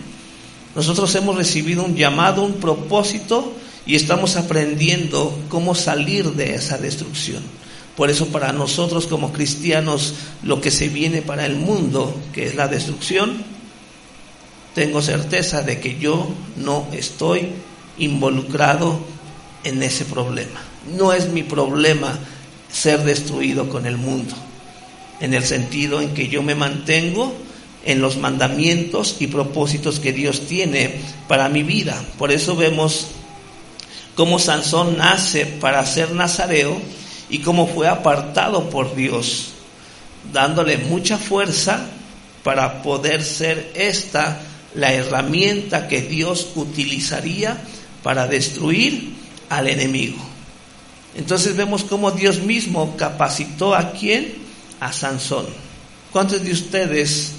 Nosotros hemos recibido un llamado, un propósito y estamos aprendiendo cómo salir de esa destrucción. Por eso para nosotros como cristianos lo que se viene para el mundo, que es la destrucción, tengo certeza de que yo no estoy involucrado en ese problema. No es mi problema ser destruido con el mundo, en el sentido en que yo me mantengo en los mandamientos y propósitos que Dios tiene para mi vida. Por eso vemos cómo Sansón nace para ser nazareo y cómo fue apartado por Dios, dándole mucha fuerza para poder ser esta la herramienta que Dios utilizaría para destruir al enemigo. Entonces vemos cómo Dios mismo capacitó ¿a quién? A Sansón. ¿Cuántos de ustedes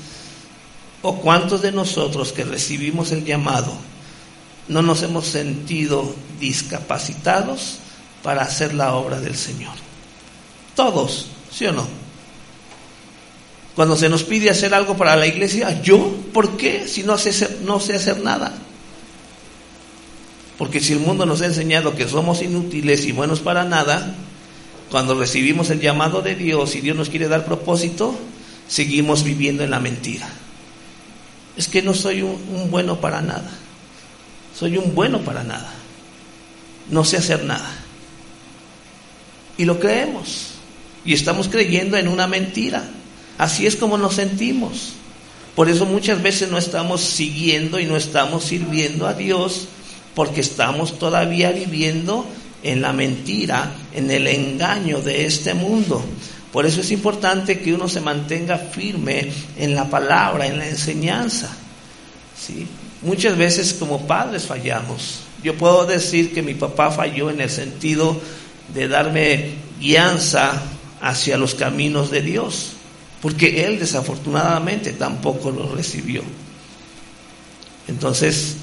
o cuántos de nosotros que recibimos el llamado no nos hemos sentido discapacitados para hacer la obra del Señor? Todos, ¿sí o no? Cuando se nos pide hacer algo para la iglesia, ¿yo? ¿Por qué? Si no sé hacer nada. Porque si el mundo nos ha enseñado que somos inútiles y buenos para nada, cuando recibimos el llamado de Dios y Dios nos quiere dar propósito, seguimos viviendo en la mentira. Es que no soy un bueno para nada. Soy un bueno para nada. No sé hacer nada. Y lo creemos. Y estamos creyendo en una mentira. Así es como nos sentimos. Por eso muchas veces no estamos siguiendo y no estamos sirviendo a Dios, porque estamos todavía viviendo en la mentira, en el engaño de este mundo. Por eso es importante que uno se mantenga firme en la palabra, en la enseñanza, ¿sí? muchas veces como padres fallamos. Yo puedo decir que mi papá falló en el sentido de darme guianza hacia los caminos de Dios, porque él desafortunadamente tampoco lo recibió. Entonces,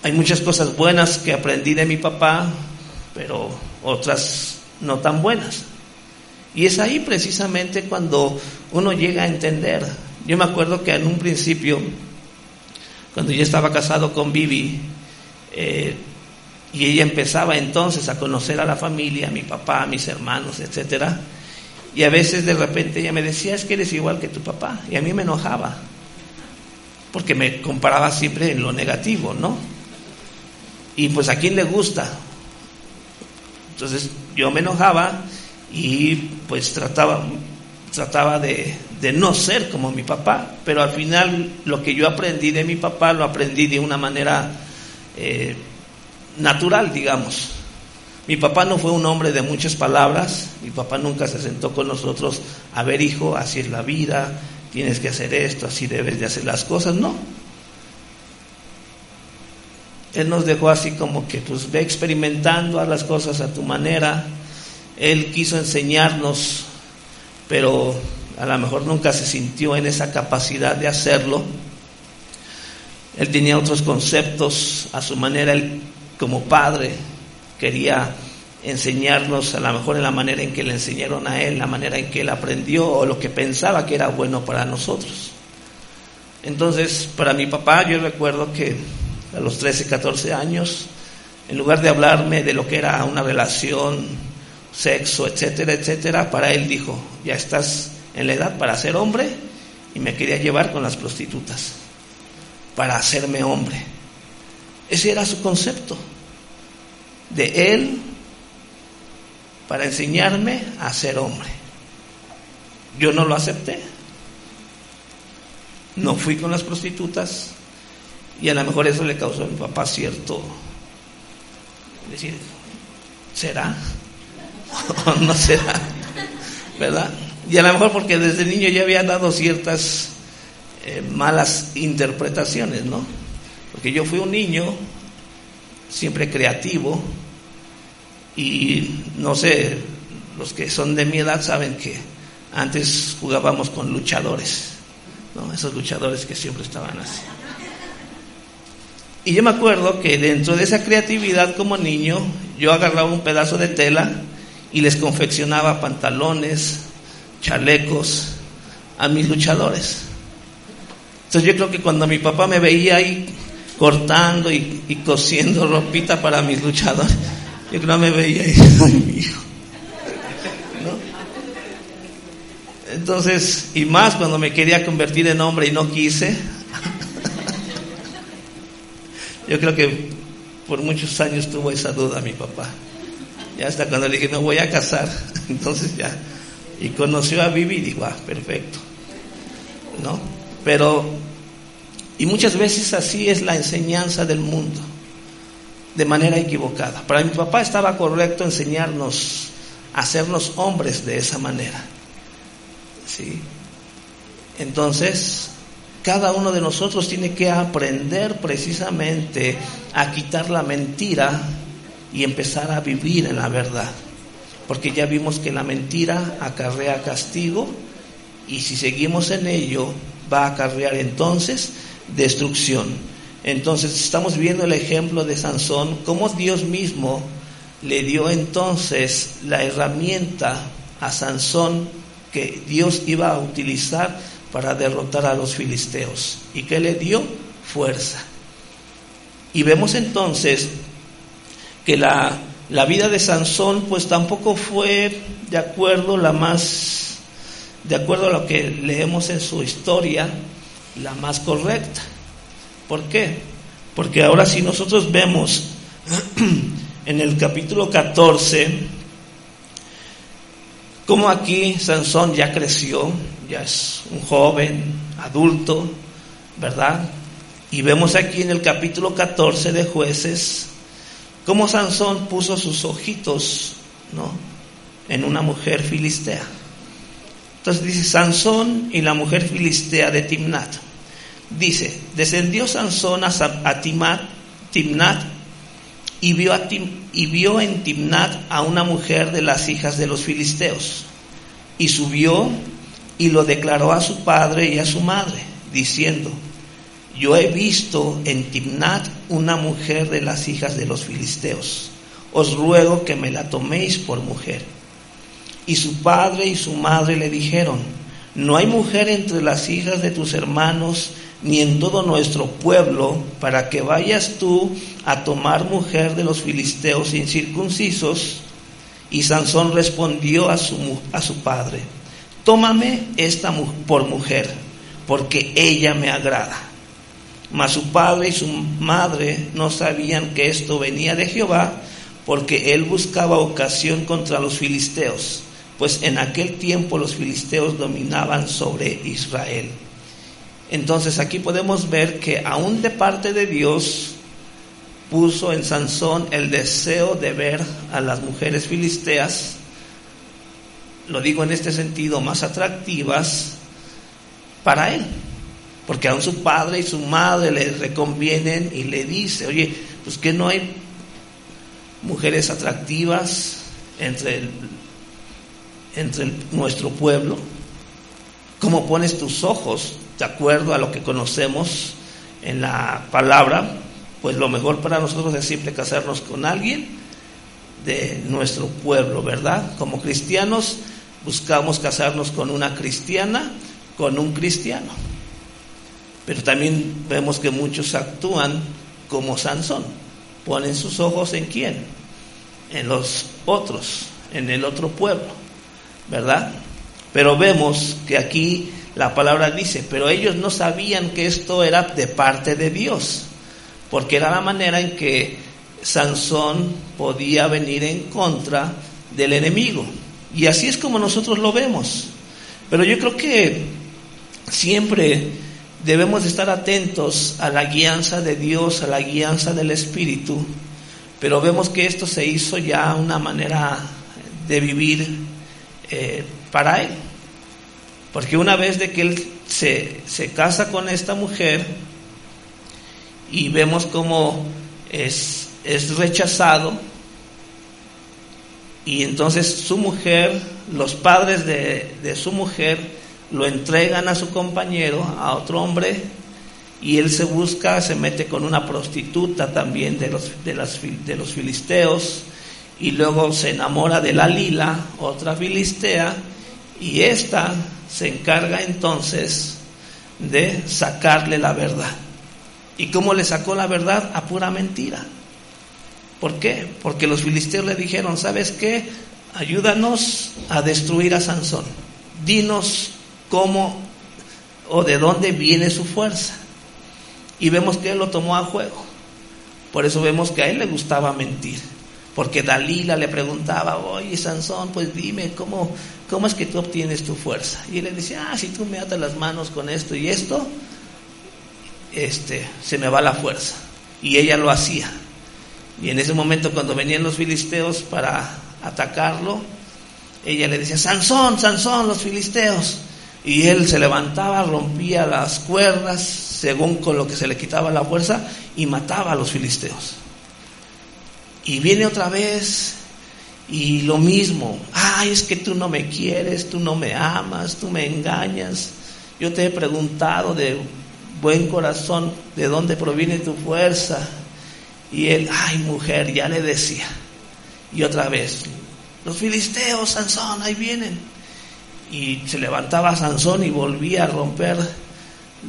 hay muchas cosas buenas que aprendí de mi papá, pero otras no tan buenas. Y es ahí precisamente cuando uno llega a entender. Yo me acuerdo que en un principio, cuando yo estaba casado con Vivi, y ella empezaba entonces a conocer a la familia, a mi papá, a mis hermanos, etcétera, y a veces de repente ella me decía, es que eres igual que tu papá, y a mí me enojaba, porque me comparaba siempre en lo negativo, ¿no? Y pues a quién le gusta. Entonces yo me enojaba y pues trataba de no ser como mi papá, pero al final lo que yo aprendí de mi papá lo aprendí de una manera natural, digamos. Mi papá no fue un hombre de muchas palabras. Mi papá nunca se sentó con nosotros, a ver, hijo, así es la vida, tienes que hacer esto, así debes de hacer las cosas, no. Él nos dejó así como que pues ve experimentando, haz las cosas a tu manera. Él quiso enseñarnos, pero a lo mejor nunca se sintió en esa capacidad de hacerlo. Él tenía otros conceptos a su manera. Él, como padre, quería enseñarnos a lo mejor en la manera en que le enseñaron a él, la manera en que él aprendió o lo que pensaba que era bueno para nosotros. Entonces, para mi papá, yo recuerdo que a los 13, 14 años, en lugar de hablarme de lo que era una relación, sexo, etcétera, etcétera, para él dijo, ya estás en la edad para ser hombre, y me quería llevar con las prostitutas para hacerme hombre. Ese era su concepto de él, para enseñarme a ser hombre. Yo no lo acepté, no fui con las prostitutas, y a lo mejor eso le causó a mi papá cierto, decir, ¿será? ¿O no será? ¿Verdad? Y a lo mejor porque desde niño ya había dado ciertas malas interpretaciones, ¿no? Porque yo fui un niño siempre creativo, y no sé, los que son de mi edad saben que antes jugábamos con luchadores, ¿no? Esos luchadores que siempre estaban así. Y yo me acuerdo que dentro de esa creatividad como niño, yo agarraba un pedazo de tela y les confeccionaba pantalones, chalecos a mis luchadores. Entonces yo creo que cuando mi papá me veía ahí cortando y cosiendo ropita para mis luchadores, yo creo que me veía ahí, ay, mi hijo, ¿no? Entonces, y más cuando me quería convertir en hombre y no quise. Yo creo que por muchos años tuvo esa duda mi papá. Ya hasta cuando le dije, me voy a casar, entonces ya, y conoció a Vivi y digo, perfecto, ¿no? Pero, y muchas veces así es la enseñanza del mundo, de manera equivocada. Para mi papá estaba correcto enseñarnos a hacernos hombres de esa manera, ¿sí? Entonces, cada uno de nosotros tiene que aprender precisamente a quitar la mentira y empezar a vivir en la verdad, porque ya vimos que la mentira acarrea castigo, y si seguimos en ello va a acarrear entonces destrucción. Entonces estamos viendo el ejemplo de Sansón, cómo Dios mismo le dio entonces la herramienta a Sansón que Dios iba a utilizar para derrotar a los filisteos, y que le dio fuerza. Y vemos entonces que la vida de Sansón pues tampoco fue de acuerdo a lo que leemos en su historia, la más correcta. ¿Por qué? Porque ahora si nosotros vemos en el capítulo 14, como aquí Sansón ya creció, ya es un joven, adulto, ¿verdad? Y vemos aquí en el capítulo 14 de Jueces, cómo Sansón puso sus ojitos, ¿no?, en una mujer filistea. Entonces dice, Sansón y la mujer filistea de Timnat. Dice, descendió Sansón a Timnat y vio en Timnat a una mujer de las hijas de los filisteos. Y subió y lo declaró a su padre y a su madre, diciendo, yo he visto en Timnat una mujer de las hijas de los filisteos. Os ruego que me la toméis por mujer. Y su padre y su madre le dijeron, no hay mujer entre las hijas de tus hermanos, ni en todo nuestro pueblo, para que vayas tú a tomar mujer de los filisteos incircuncisos. Y Sansón respondió a su padre, tómame esta por mujer, porque ella me agrada. Mas su padre y su madre no sabían que esto venía de Jehová, porque él buscaba ocasión contra los filisteos, pues en aquel tiempo los filisteos dominaban sobre Israel. Entonces aquí podemos ver que aún de parte de Dios puso en Sansón el deseo de ver a las mujeres filisteas, lo digo en este sentido, más atractivas para él, porque aún su padre y su madre le reconvienen y le dice, oye, pues que no hay mujeres atractivas entre nuestro pueblo. ¿Cómo pones tus ojos de acuerdo a lo que conocemos en la palabra? Pues lo mejor para nosotros es siempre casarnos con alguien de nuestro pueblo, ¿verdad? Como cristianos buscamos casarnos con una cristiana, con un cristiano. Pero también vemos que muchos actúan como Sansón. Ponen sus ojos ¿en quién? En los otros, en el otro pueblo, ¿verdad? Pero vemos que aquí la palabra dice, pero ellos no sabían que esto era de parte de Dios, porque era la manera en que Sansón podía venir en contra del enemigo. Y así es como nosotros lo vemos. Pero yo creo que siempre debemos estar atentos a la guianza de Dios, a la guianza del Espíritu. Pero vemos que esto se hizo ya una manera de vivir para él. Porque una vez de que él se casa con esta mujer, y vemos cómo es rechazado, y entonces su mujer, los padres de su mujer lo entregan a su compañero, a otro hombre, y él se mete con una prostituta también de los filisteos, y luego se enamora de Dalila, otra filistea, y esta se encarga entonces de sacarle la verdad. ¿Y cómo le sacó la verdad? A pura mentira. ¿Por qué? Porque los filisteos le dijeron, ¿sabes qué? Ayúdanos a destruir a Sansón. Dinos cómo o de dónde viene su fuerza. Y vemos que él lo tomó a juego. Por eso vemos que a él le gustaba mentir. Porque Dalila le preguntaba, oye Sansón, pues dime, ¿cómo es que tú obtienes tu fuerza? Y él le decía, si tú me atas las manos con esto y esto, se me va la fuerza. Y ella lo hacía. Y en ese momento, cuando venían los filisteos para atacarlo, ella le decía, Sansón, Sansón, los filisteos. Y él se levantaba, rompía las cuerdas, según con lo que se le quitaba la fuerza, y mataba a los filisteos. Y viene otra vez, y lo mismo, es que tú no me quieres, tú no me amas, tú me engañas. Yo te he preguntado de buen corazón, ¿de dónde proviene tu fuerza? Y él, mujer, ya le decía. Y otra vez, los filisteos, Sansón, ahí vienen. Y se levantaba Sansón y volvía a romper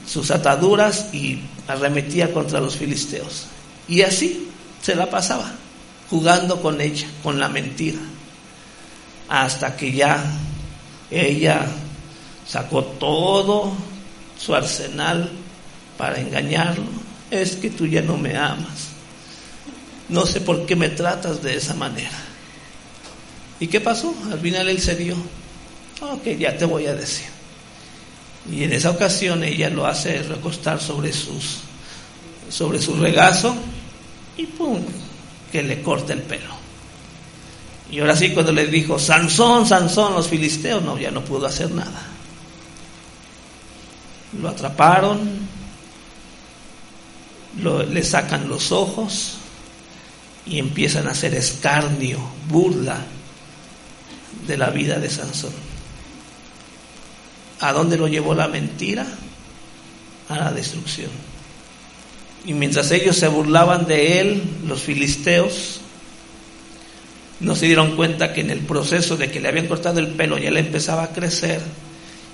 sus ataduras y arremetía contra los filisteos. Y así se la pasaba, jugando con ella, con la mentira. Hasta que ya ella sacó todo su arsenal para engañarlo. Es que tú ya no me amas. No sé por qué me tratas de esa manera. ¿Y qué pasó? Al final él cedió. Ok, ya te voy a decir. Y en esa ocasión ella lo hace recostar sobre su regazo y ¡pum!, que le corta el pelo. Y ahora sí, cuando le dijo, Sansón, Sansón, los filisteos, no, ya no pudo hacer nada. Lo atraparon le sacan los ojos y empiezan a hacer escarnio, burla de la vida de Sansón. ¿A dónde lo llevó la mentira? A la destrucción. Y mientras ellos se burlaban de él, los filisteos no se dieron cuenta que en el proceso de que le habían cortado el pelo ya le empezaba a crecer.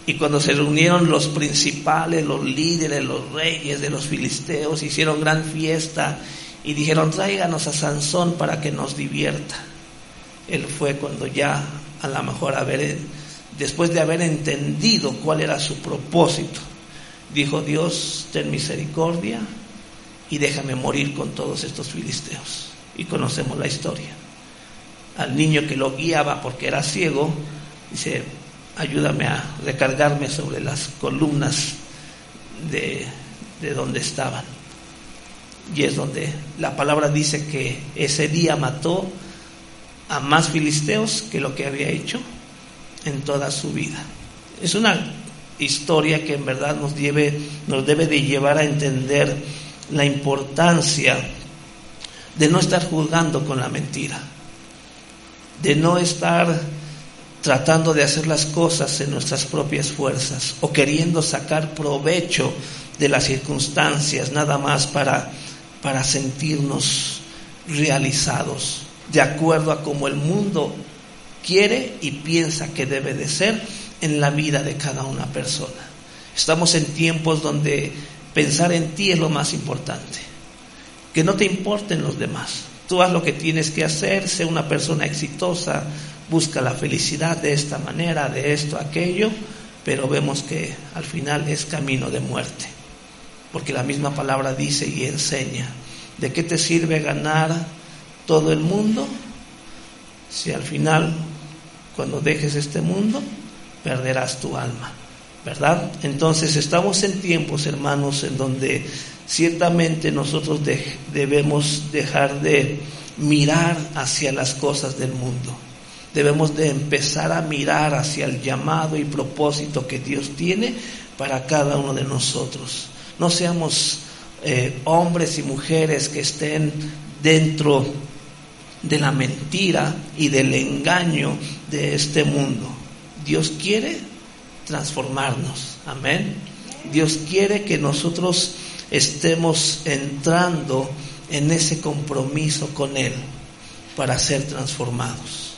Y cuando se reunieron los principales, los líderes, los reyes de los filisteos, hicieron gran fiesta y dijeron: tráiganos a Sansón para que nos divierta. Él fue cuando ya, a lo mejor después de haber entendido cuál era su propósito, dijo: Dios, ten misericordia y déjame morir con todos estos filisteos. Y conocemos la historia. Al niño que lo guiaba, porque era ciego, dice: ayúdame a recargarme sobre las columnas de donde estaban. Y es donde la palabra dice que ese día mató a más filisteos que lo que había hecho en toda su vida. Es una historia que en verdad nos debe de llevar a entender la importancia de no estar juzgando con la mentira, de no estar tratando de hacer las cosas en nuestras propias fuerzas o queriendo sacar provecho de las circunstancias nada más para sentirnos realizados de acuerdo a como el mundo quiere y piensa que debe de ser en la vida de cada una persona. Estamos en tiempos donde pensar en ti es lo más importante, que no te importen los demás. Tú haz lo que tienes que hacer, sé una persona exitosa, busca la felicidad de esta manera, de esto, aquello, pero vemos que al final es camino de muerte, porque la misma palabra dice y enseña: ¿de qué te sirve ganar todo el mundo si al final, cuando dejes este mundo, perderás tu alma? ¿Verdad? Entonces estamos en tiempos, hermanos, en donde ciertamente nosotros debemos dejar de mirar hacia las cosas del mundo. Debemos de empezar a mirar hacia el llamado y propósito que Dios tiene para cada uno de nosotros. No seamos hombres y mujeres que estén dentro de la mentira y del engaño de este mundo. Dios quiere transformarnos, amén. Dios quiere que nosotros estemos entrando en ese compromiso con Él para ser transformados.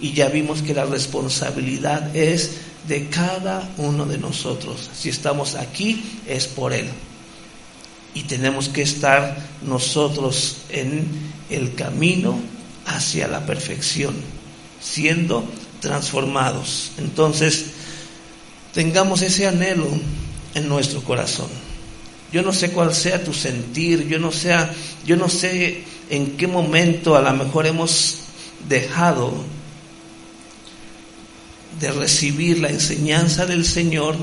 Y ya vimos que la responsabilidad es de cada uno de nosotros. Si estamos aquí es por Él. Y tenemos que estar nosotros en el camino hacia la perfección, siendo transformados. Entonces, tengamos ese anhelo en nuestro corazón. Yo no sé cuál sea tu sentir, yo no sé en qué momento a lo mejor hemos dejado de recibir la enseñanza del Señor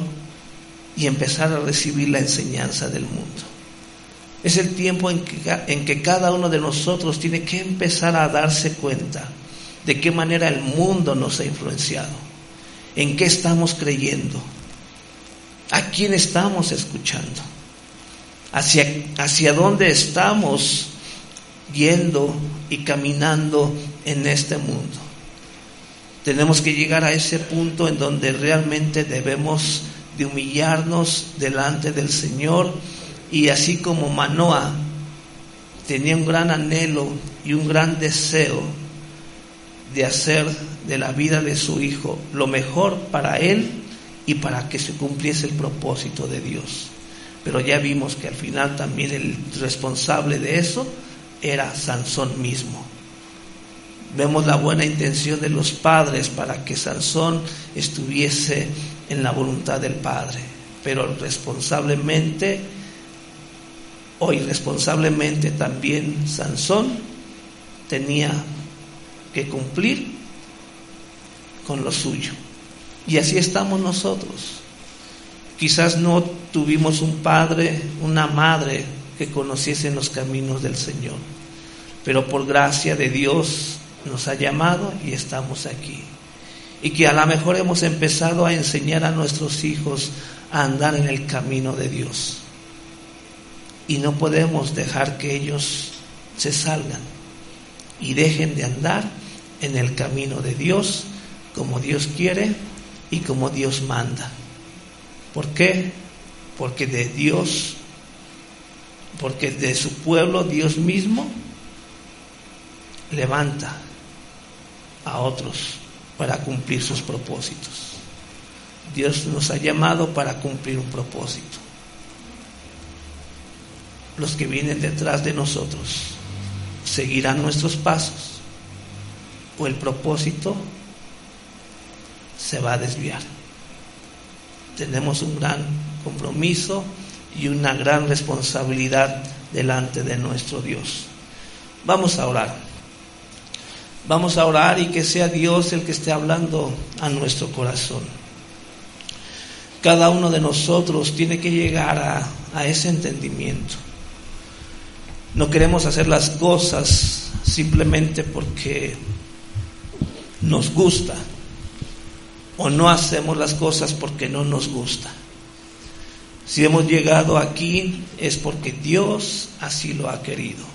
y empezar a recibir la enseñanza del mundo. Es el tiempo en que cada uno de nosotros tiene que empezar a darse cuenta de qué manera el mundo nos ha influenciado, en qué estamos creyendo, a quién estamos escuchando, hacia dónde estamos yendo y caminando en este mundo. Tenemos que llegar a ese punto en donde realmente debemos de humillarnos delante del Señor, y así como Manoah tenía un gran anhelo y un gran deseo de hacer de la vida de su hijo lo mejor para él y para que se cumpliese el propósito de Dios, pero ya vimos que al final también el responsable de eso era Sansón mismo. Vemos la buena intención de los padres para que Sansón estuviese en la voluntad del Padre, pero responsablemente o irresponsablemente también Sansón tenía que cumplir con lo suyo. Y así estamos nosotros. Quizás no tuvimos un padre, una madre que conociesen los caminos del Señor, pero por gracia de Dios nos ha llamado y estamos aquí. Y que a lo mejor hemos empezado a enseñar a nuestros hijos a andar en el camino de Dios. y no podemos dejar que ellos se salgan y dejen de andar en el camino de Dios como Dios quiere y como Dios manda. ¿Por qué? Porque de su pueblo Dios mismo levanta a otros para cumplir sus propósitos. Dios nos ha llamado para cumplir un propósito. Los que vienen detrás de nosotros seguirán nuestros pasos, o el propósito se va a desviar. Tenemos un gran compromiso y una gran responsabilidad delante de nuestro Dios. Vamos a orar. Vamos a orar y que sea Dios el que esté hablando a nuestro corazón. Cada uno de nosotros tiene que llegar a ese entendimiento. No queremos hacer las cosas simplemente porque nos gusta, o no hacemos las cosas porque no nos gusta. Si hemos llegado aquí es porque Dios así lo ha querido.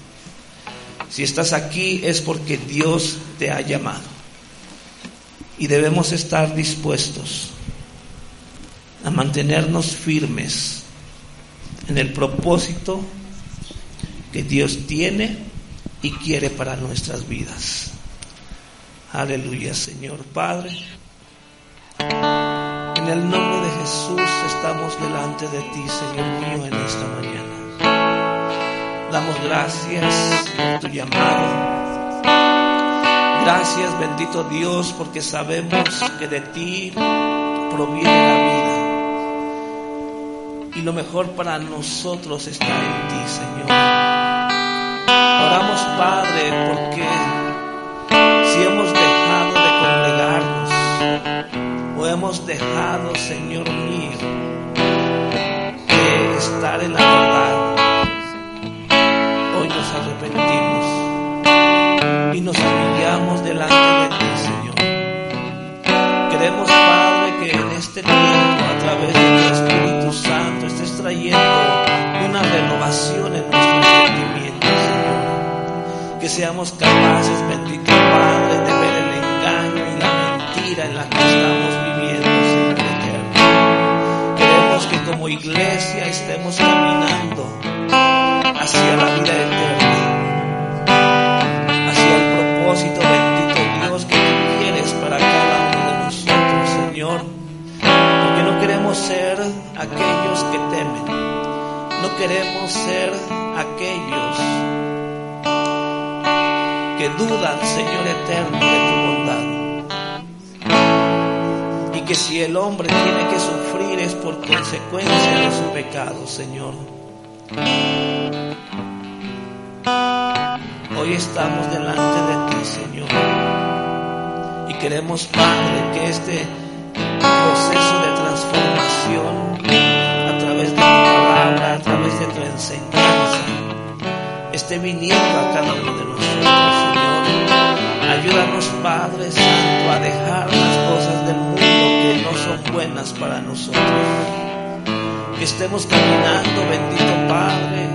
Si estás aquí es porque Dios te ha llamado. Y debemos estar dispuestos a mantenernos firmes en el propósito que Dios tiene y quiere para nuestras vidas. Aleluya, Señor Padre. En el nombre de Jesús estamos delante de ti, Señor mío, en esta mañana. Damos gracias por tu llamado. Gracias, bendito Dios, porque sabemos que de ti proviene la vida. Y lo mejor para nosotros está en ti, Señor. Oramos, Padre, porque si hemos dejado de congregarnos, o hemos dejado, Señor mío, de estar en la verdad, hoy nos arrepentimos y nos humillamos delante de ti, Señor. Queremos, Padre, que en este tiempo, a través de tu Espíritu Santo, estés trayendo una renovación en nuestro entendimiento, Señor. Que seamos capaces, bendito Padre, de ver el engaño y la mentira en la que estamos viviendo, Señor eterno. Queremos que como iglesia estemos caminando hacia la vida eterna, hacia el propósito, bendito Dios, que tú quieres para cada uno de nosotros, Señor. Porque no queremos ser aquellos que temen, no queremos ser aquellos que dudan, Señor eterno, de tu bondad. Y que si el hombre tiene que sufrir es por consecuencia de su pecado, Señor. Hoy estamos delante de ti, Señor. Y queremos, Padre, que este proceso de transformación, a través de tu palabra, a través de tu enseñanza, esté viniendo a cada uno de nosotros, Señor. Ayúdanos, Padre Santo, a dejar las cosas del mundo que no son buenas para nosotros. Que estemos caminando, bendito Padre,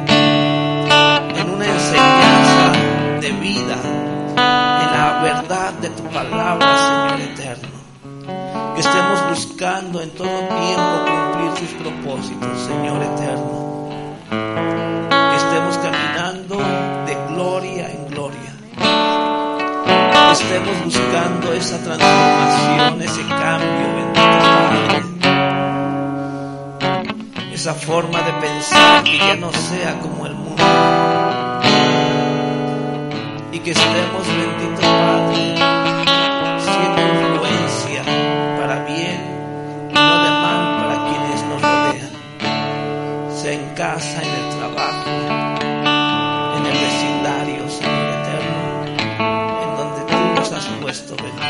en una enseñanza de vida, en la verdad de tu palabra, Señor eterno. Que estemos buscando en todo tiempo cumplir tus propósitos, Señor eterno. Que estemos caminando de gloria en gloria. Que estemos buscando esa transformación, ese cambio, bendito Padre. Esa forma de pensar que ya no sea como el mundo. Y que estemos, bendito Padre, siendo influencia para bien y no de mal para quienes nos rodean. Sea en casa, en el trabajo, en el vecindario, Señor eterno, en donde tú nos has puesto, bendito